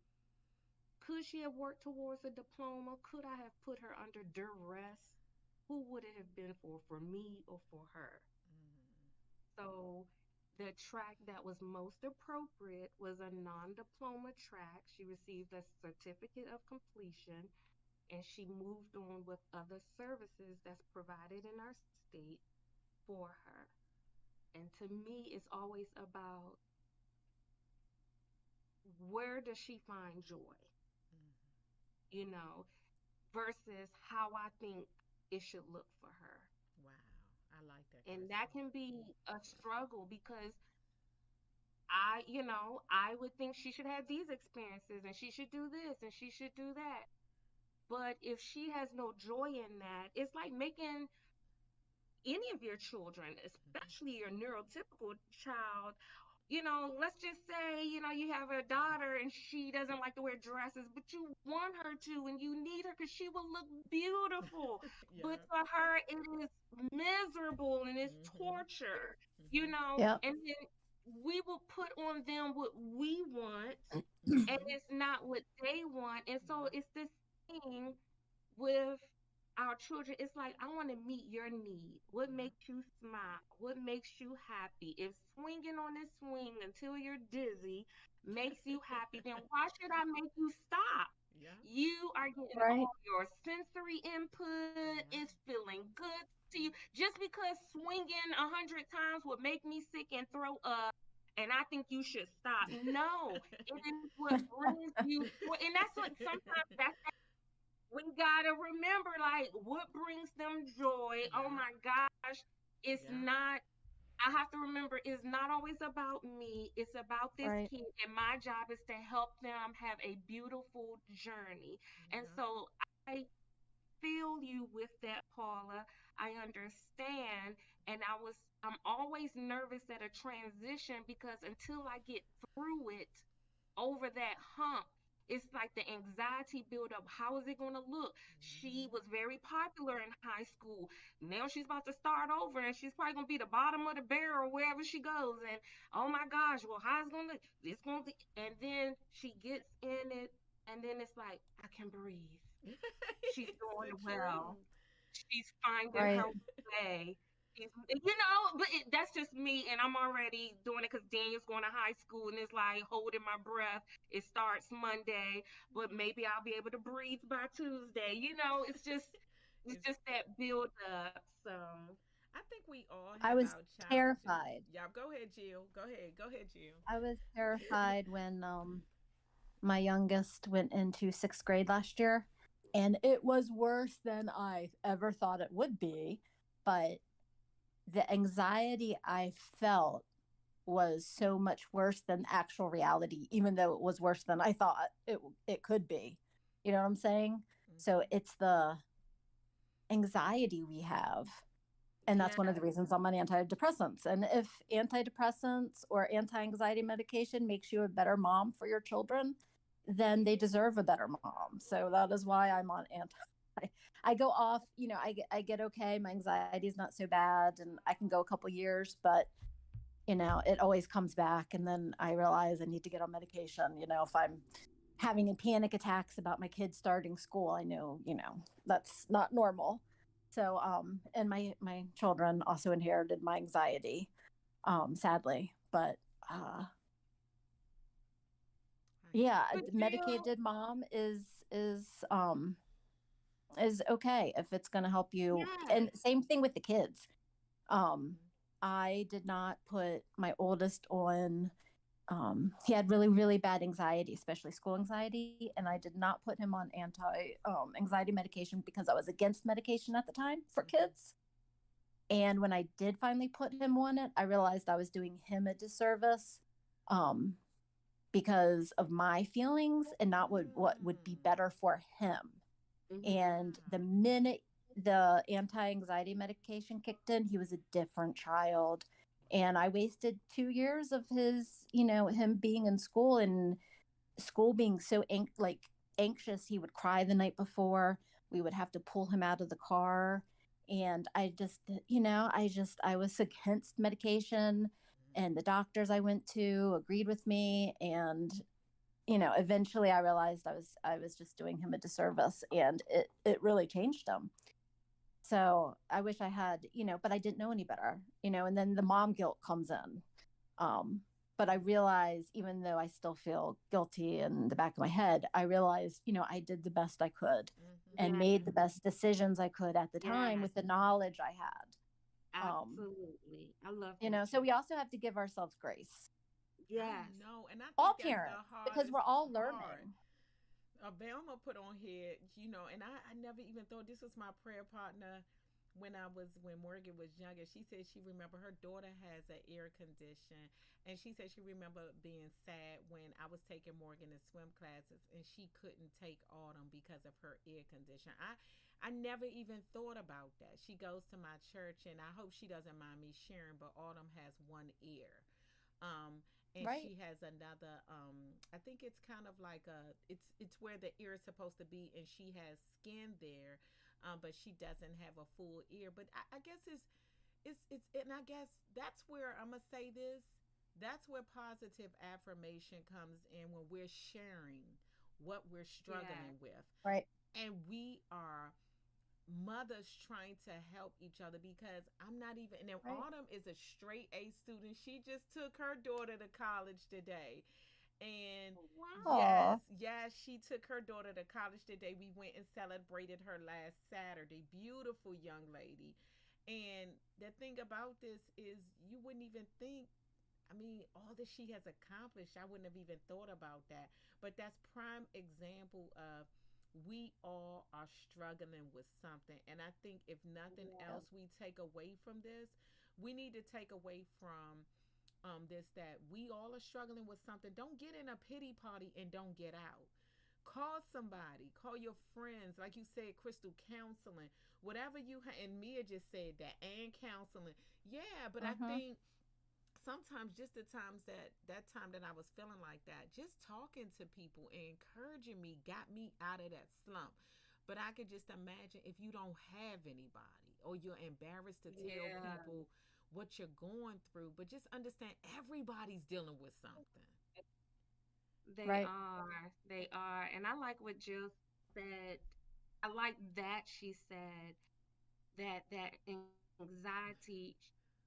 Could she have worked towards a diploma? Could I have put her under duress? Who would it have been for me or for her? So the track that was most appropriate was a non-diploma track. She received a certificate of completion and she moved on with other services that's provided in our state for her. And to me, it's always about where does she find joy, you know, versus how I think it should look for her. Wow. I like that And question. that can be a struggle because I would think she should have these experiences and she should do this and she should do that. But if she has no joy in that, it's like making any of your children, especially your neurotypical child, let's just say, you have a daughter and she doesn't like to wear dresses, but you want her to and you need her because she will look beautiful. But Yeah. for her, it is miserable and it's Mm-hmm. torture, Mm-hmm. yep. and then we will put on them what we want and Mm-hmm. it's not what they want. And so Yeah. it's this thing with our children. It's like, I want to meet your need. What Yeah. makes you smile? What makes you happy? If swinging on this swing until you're dizzy makes you happy, then why should I make you stop? Yeah. You are getting Right. all your sensory input. Yeah. It's feeling good to you. Just because swinging 100 times would make me sick and throw up, and I think you should stop. No, it is what brings you joy. And that's what sometimes that's we gotta remember, like, what brings them joy. Oh Yeah. my gosh, it's Yeah. not. I have to remember, it's not always about me. It's about this Right. kid, and my job is to help them have a beautiful journey. And Yeah. so I feel you with that, Paula. I understand. And I'm always nervous at a transition because until I get through it, over that hump, it's like the anxiety build up. How is it going to look? She was very popular in high school. Now she's about to start over and she's probably going to be the bottom of the barrel wherever she goes. And oh my gosh, well, how's it going to look? It's going to, and then she gets in it. And then it's like, I can breathe. She's It's doing the well. truth. She's finding Right. her way. But that's just me, and I'm already doing it because Daniel's going to high school, and it's like holding my breath. It starts Monday, but maybe I'll be able to breathe by Tuesday. It's It's just that build up. So, I think we all I have was our challenges. terrified. Yeah, go ahead, Jill. Go ahead. Go ahead, Jill. I was terrified when my youngest went into sixth grade last year, and it was worse than I ever thought it would be. But the anxiety I felt was so much worse than actual reality, even though it was worse than I thought it could be. You know what I'm saying? So Mm-hmm. it's the anxiety we have. And that's one of the Yes. reasons I'm on antidepressants. And if antidepressants or anti anxiety medication makes you a better mom for your children, then they deserve a better mom. So that is why I'm on anti. I go off, I get okay. My anxiety is not so bad and I can go a couple years, but it always comes back. And then I realize I need to get on medication. If I'm having panic attacks about my kids starting school, I know, that's not normal. So, and my children also inherited my anxiety, sadly. But I get yeah, But Jill, medicated mom is okay if it's going to help you. And yes. same thing with the kids. Um, it. I did not put my oldest on. He had really, really bad anxiety, especially school anxiety, and I did not put him on anti anxiety medication because I was against medication at the time for Mm-hmm. kids. And when I did finally put him on it, I realized I was doing him a disservice, um, because of my feelings and not what would be better for him. Hmm. And the minute the anti anxiety medication kicked in, he was a different child. And I wasted 2 years of him being in school, and school being so anxious. He would cry the night before. We would have to pull him out of the car. And I was against medication. And the doctors I went to agreed with me. And eventually I realized I was just doing him a disservice, and it really changed him. So I wish I had, but I didn't know any better, and then the mom guilt comes in. um but I realize, even though I still feel guilty in the back of my head, I realize, I did the best I could Mm-hmm. and Yes. made the best decisions I could at the time Yes. with the knowledge I had. Absolutely. I love that, So Jill. we also have to give ourselves grace. I Yes. know, and I All think that's the parents, because we're hardest all part. learning. Velma put on here, and I never even thought this was my prayer partner when Morgan was younger. She said she remember her daughter has an air condition, and she said she remember being sad when I was taking Morgan to swim classes, and she couldn't take Autumn because of her air condition. I never even thought about that. She goes to my church, and I hope she doesn't mind me sharing, but Autumn has one ear. Um, and Right. she has another, I think it's kind of like it's where the ear is supposed to be, and she has skin there, but she doesn't have a full ear. But I guess it's and I guess that's where I'm gonna say this. That's where positive affirmation comes in, when we're sharing what we're Yes. struggling with, Right. and we are mothers trying to help each other, because I'm not even, and then Right. Autumn is a straight A student. She just took her daughter to college today. And Oh, yes, she took her daughter to college today. We went and celebrated her last Saturday. Beautiful young lady. And the thing about this is, you wouldn't even think, I mean, all that she has accomplished, I wouldn't have even thought about that. But that's prime example of, we all are struggling with something. And I think if nothing yeah. else we take away from this, we need to take away from this, that we all are struggling with something. Don't get in a pity party and don't get out. Call somebody, call your friends, like you said, Crystal, counseling, whatever and Mia just said that, and counseling. Yeah, but I Mm-hmm. think sometimes, just the times that time that I was feeling like that, just talking to people and encouraging me got me out of that slump. But I could just imagine if you don't have anybody, or you're embarrassed to tell Yeah. people what you're going through. But just understand, everybody's dealing with something. They Right. are. They are. And I like what Jill said. I like that she said that anxiety,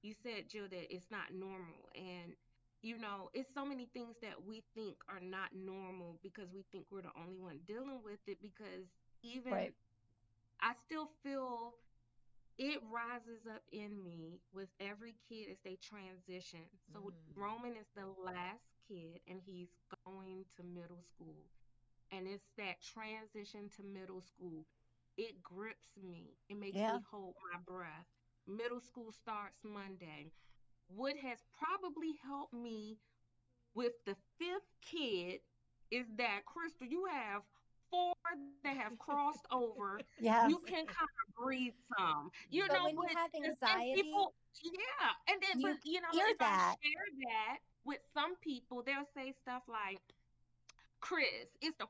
you said, Jill, that it's not normal. And it's so many things that we think are not normal because we think we're the only one dealing with it. Because even Right. I still feel it rises up in me with every kid as they transition. So Mm. Roman is the last kid and he's going to middle school. And it's that transition to middle school. It grips me. It makes me Yeah. hold my breath. Middle school starts Monday. what has probably helped me with the fifth kid is that Crystal, you have four that have crossed over. You Yes. can kind of breathe some, But when but you have the same anxiety, people, yeah. And then, but you hear if I that. share that with some people, they'll say stuff like, Chris, it's the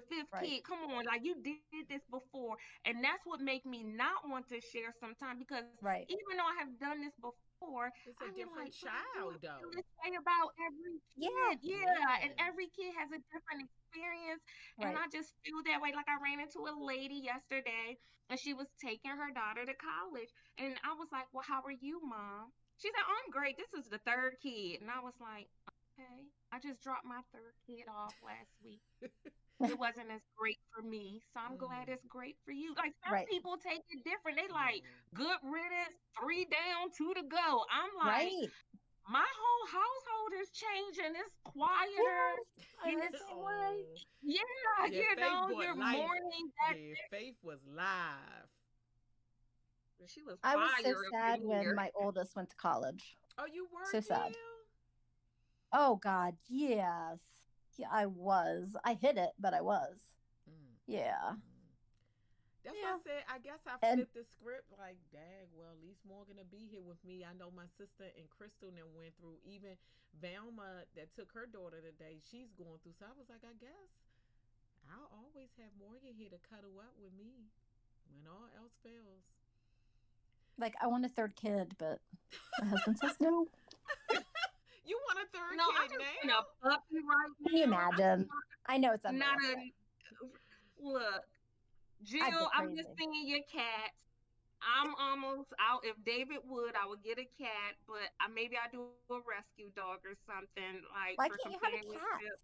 fifth Right. kid. Come on, like you did this before. And that's what make me not want to share sometimes because Right. even though I have done this before, It's I a be like, different but I do it child, feel though. this way about every kid. Yeah. Yeah. And Yeah. every kid has a different experience. And Right. I just feel that way. Like I ran into a lady yesterday and she was taking her daughter to college. And I was like, well, how are you, mom? She said, oh, I'm great. This is the third kid. And I was like, okay. I just dropped my third kid off last week. It wasn't as great for me, so I'm glad Mm, it's great for you. Like some Right. people take it different. They like yeah. good riddance, three down, two to go. I'm like, Right. my whole household is changing. It's quieter. Yes. I'm the It's same way. Oh. yeah, Yeah, Faith bought you're life. mourning that. Yeah, Faith was live. She was I was so fire up sad in when here. my oldest went to college. Oh, you were, So sad. Jill? Oh God, yes. Yeah, I was. I hid it, but I was. Mm, mm, Yeah. mm. That's why I Yeah. said I guess I And flipped the script like, dag, well, at least Morgan will be here with me. I know my sister and Crystal then went through, even Velma that took her daughter today, she's going through. So I was like, I guess I'll always have Morgan here to cuddle up with me when all else fails. like I want a third kid, but my husband says no. You want a third No, I kid just want now? a puppy right Can you now. I just imagine? I know it's want not unrealistic. a look. I'd go Jill, I'm just crazy. seeing your cats. I'm almost out. If David would, I would get a cat, but maybe I do a rescue dog or something like for Why can't you have a cat? companionship.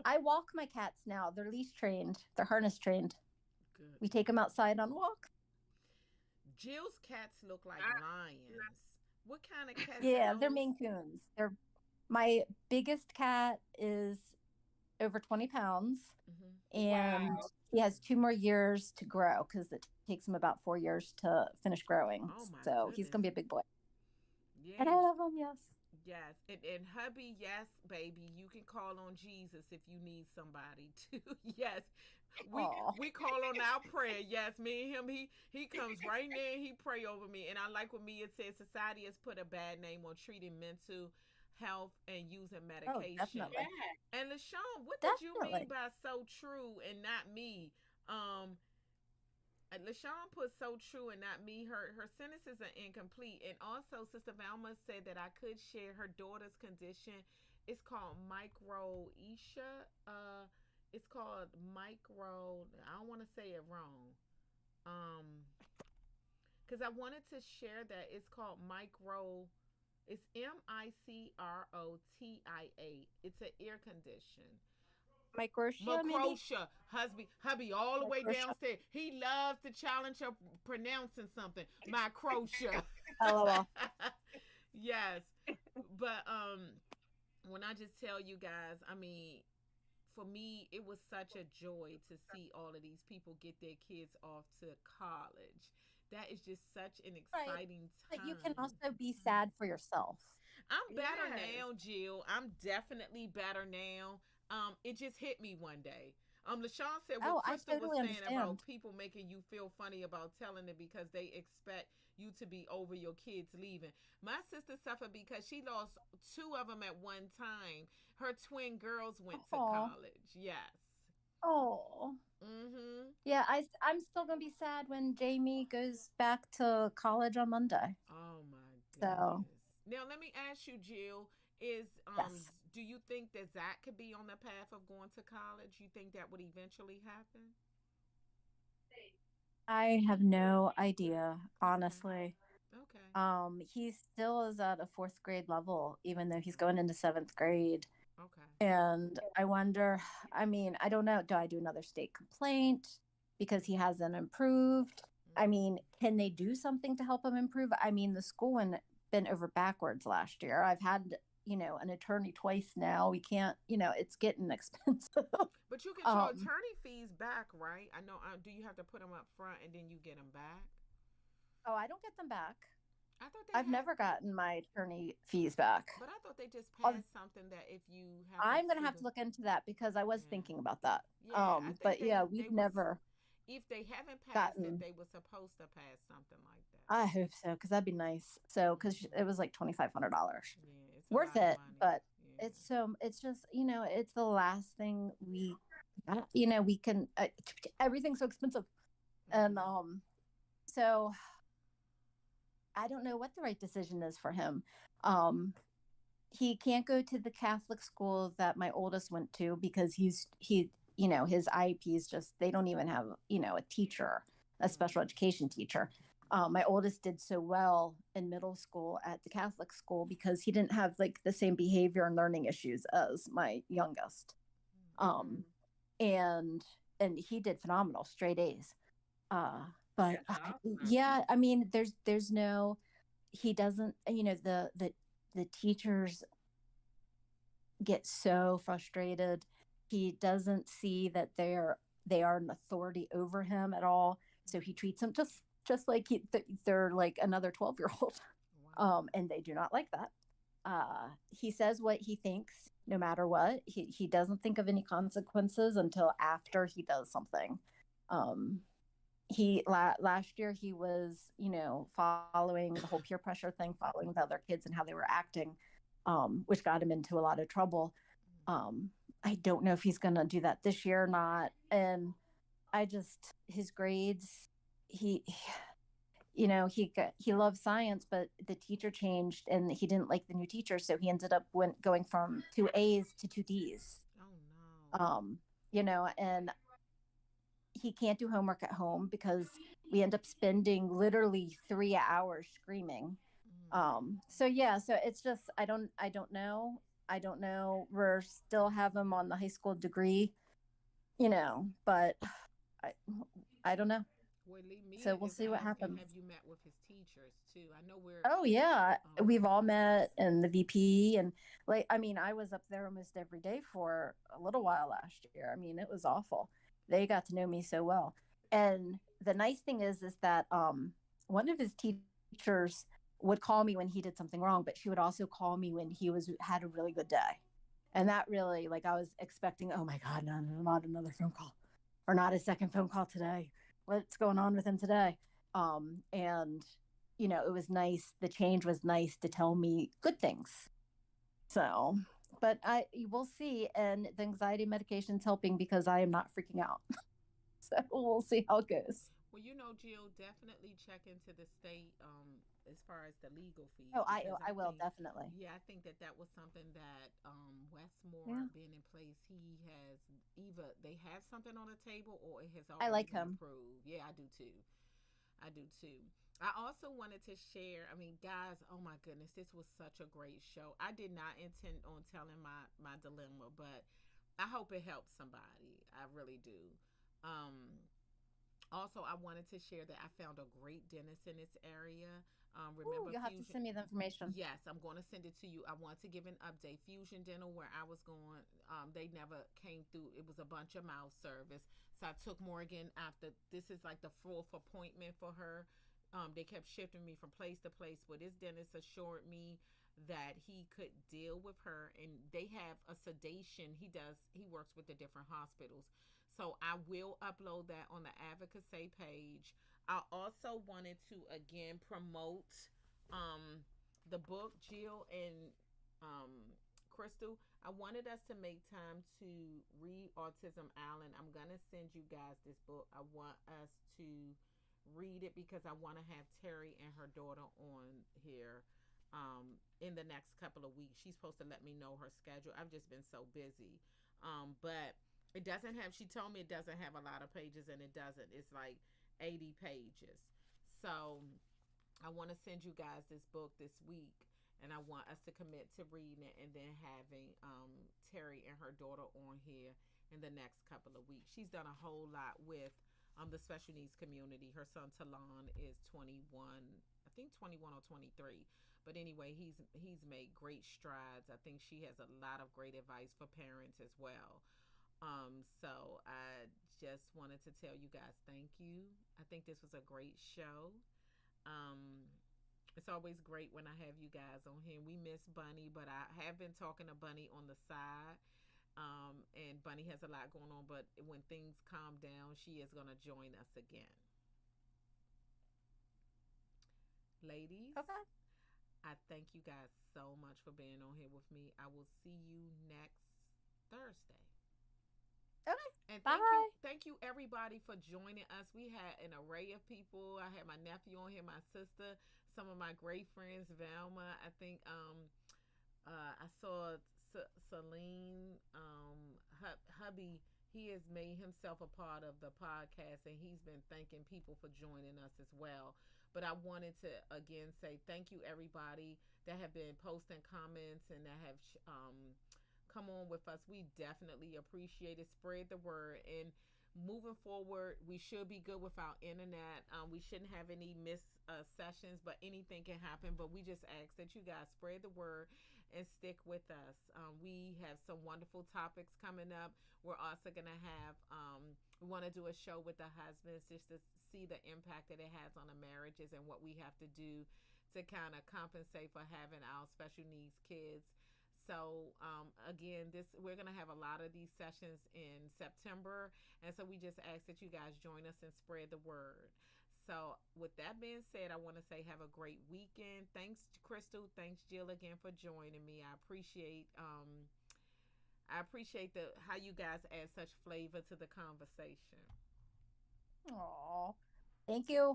I walk my cats now. They're leash trained. They're harness trained. Good We take them Lord. outside on walks. Jill's cats look like I, lions. What kind of cats are Yeah, they're those? Maine Coons. They're my biggest cat is over 20 pounds, and wow. he has 2 more years to grow because it takes him about 4 years to finish growing. Oh my So he's goodness. gonna be a big boy, and I Yeah, love him. Yes. yes. And hubby, yes, baby, you can call on Jesus if you need somebody to. Yes. We Oh, we call on our prayer. Yes, me and him, he comes right there, he pray over me. And I like what Mia said, society has put a bad name on treating mental health and using oh, medication. definitely, Yeah. And LaShawn, what did you mean definitely. by so true and not me? Um, LaShawn put so true and not me. Her sentences are incomplete. And also, Sister Valma said that I could share her daughter's condition. It's called microesha. It's called micro. I don't want to say it wrong. Um, because I wanted to share that it's called micro. It's MICROTIA. It's an ear condition. Microtia, maybe. Macrotia, hubby, all the way Microtia. downstairs. He loves to challenge her pronouncing something. Macrotia. LOL. Yes, but when I just tell you guys, I mean, for me, it was such a joy to see all of these people get their kids off to college. That is just such an Right. exciting But you can time. also be sad for yourself. I'm better Yes. now, Jill. I'm definitely better now. It just hit me one day. LaShawn said what Oh, I Crystal was totally saying about understand. people making you feel funny about telling it because they expect you to be over your kids leaving. My sister suffered because she lost two of them at one time. Her twin girls went to Oh, college. Yes. oh. Mm-hmm. Yeah, I'm still gonna be sad when Jamie goes back to college on Monday. Oh my So goodness. Now let me ask you, Jill, is yes, do you think that Zach could be on the path of going to college? You think that would eventually happen? I have no idea, Okay. honestly. Okay. He still is at a fourth grade level, even though he's going into seventh grade. Okay. And I wonder, I mean, I don't know. Do I do another state complaint because he hasn't improved? I Mm-hmm. mean, can they do something to help him improve? I mean, the school went bent over backwards last year. I've had, an attorney twice now. We can't, it's getting expensive. But you get your um, attorney fees back, right? I know. Do you have to put them up front and then you get them back? oh, I don't get them back. I thought they I've had, never gotten my attorney fees back. but I thought they just Um, passed something that if you have to I'm gonna sue have the, to look into that because I was yeah, thinking about that. yeah, I think But yeah, we've they was, never if they haven't passed it, gotten. they were supposed to pass something like that. I hope so because that'd be nice. So because Hmm. it was like $2,500, Yeah, it's a worth lot of it. money. But Yeah. it's just it's the last thing we can. Everything's so expensive, and Hmm. so I don't know what the right decision is for him. Um, he can't go to the Catholic school that my oldest went to because his IEP is just they don't even have a teacher, a special Hmm. education teacher. My oldest did so well in middle school at the Catholic school because he didn't have like the same behavior and learning issues as my youngest. Um, Hmm. and and he did phenomenal, straight A's. But That's awesome. yeah, I mean, there's no he doesn't the teachers get so frustrated. He doesn't see that they are an authority over him at all. So he treats them just like they're like another 12-year old. Wow. And they do not like that. He says what he thinks no matter what. He doesn't think of any consequences until after he does something. Um, last year he was following the whole peer pressure thing, following the other kids and how they were acting, which got him into a lot of trouble. um I don't know if he's going to do that this year or not. And his grades, he he loves science, but the teacher changed and he didn't like the new teacher, so he ended up going from 2 A's to 2 D's. Oh no. um and he can't do homework at home because we end up spending literally 3 hours screaming. Mm. So yeah, so it's just I don't know. We're still have him on the high school degree, but I I don't know. Well, Mia So we'll is see what asking, happens. have you met with his teachers too? I know we're, Oh yeah, um, we've all met and the VP, and like I mean I was up there almost every day for a little while last year. I mean it was awful. They got to know me so well. And the nice thing is that one of his teachers would call me when he did something wrong, but she would also call me when he was had a really good day. And that really, like, I was expecting, oh my God, no, no, not another phone call or not a second phone call today. What's going on with him today? And it was nice. The change was nice to tell me good things. So, but we'll see. And the anxiety medication's helping because I am not freaking out. So we'll see how it goes. well, Jill, definitely check into the state, as far as the legal fees, Oh, I because I I will think, definitely. yeah, I think that that was something that, Yeah, Westmore being in place, he has, either they have something on the table or it has I already like been him. approved. Yeah, I do too. I do too. I also wanted to share. I mean, guys, oh my goodness, this was such a great show. I did not intend on telling my dilemma, but I hope it helps somebody. I really do. Um, Also, I wanted to share that I found a great dentist in this area. Ooh, Remember you'll have to Fusion? send me the information. Yes, I'm going to send it to you. I want to give an update. Fusion Dental, where I was going, they never came through. It was a bunch of mouth service. So I took Morgan after. This is like the fourth appointment for her. They kept shifting me from place to place, but this dentist assured me that he could deal with her, and they have a sedation. He works with the different hospitals. So I will upload that on the Advocasay page. I also wanted to again promote, um, the book, Jill and, um, Crystal. I wanted us to make time to read Autism Island. I'm gonna send you guys this book. I want us to read it because I want to have Terry and her daughter on here, in the next couple of weeks. She's supposed to let me know her schedule. I've just been so busy, but it doesn't have. She told me it doesn't have a lot of pages, and it doesn't. It's like 80 pages. So I want to send you guys this book this week, and I want us to commit to reading it and then having, Terry and her daughter on here in the next couple of weeks. She's done a whole lot with, the special needs community. Her son Talon is 21, I think 21 or 23. But anyway, he's made great strides. I think she has a lot of great advice for parents as well. So I just wanted to tell you guys thank you. I think this was a great show. Um, It's always great when I have you guys on here. We miss Bunny, but I have been talking to Bunny on the side. And Bunny has a lot going on, but when things calm down, she is going to join us again. Ladies, Okay. I thank you guys so much for being on here with me. I will see you next Thursday. Okay. And Bye. thank you everybody for joining us. We had an array of people. I had my nephew on here, my sister, some of my great friends, Velma. I think I saw Celine, hubby. He has made himself a part of the podcast, and he's been thanking people for joining us as well. But I wanted to again say thank you everybody that have been posting comments and that have come on with us. We definitely appreciate it. Spread the word. And moving forward, we should be good with our internet. We shouldn't have any missed sessions, but anything can happen. But we just ask that you guys spread the word and stick with us. We have some wonderful topics coming up. We're also going to have, we want to do a show with the husbands just to see the impact that it has on the marriages and what we have to do to kind of compensate for having our special needs kids. So again, this we're gonna have a lot of these sessions in September, and so we just ask that you guys join us and spread the word. So with that being said, I want to say have a great weekend. Thanks, Crystal. Thanks, Jill, again for joining me. I appreciate the how you guys add such flavor to the conversation. Aw. Thank you.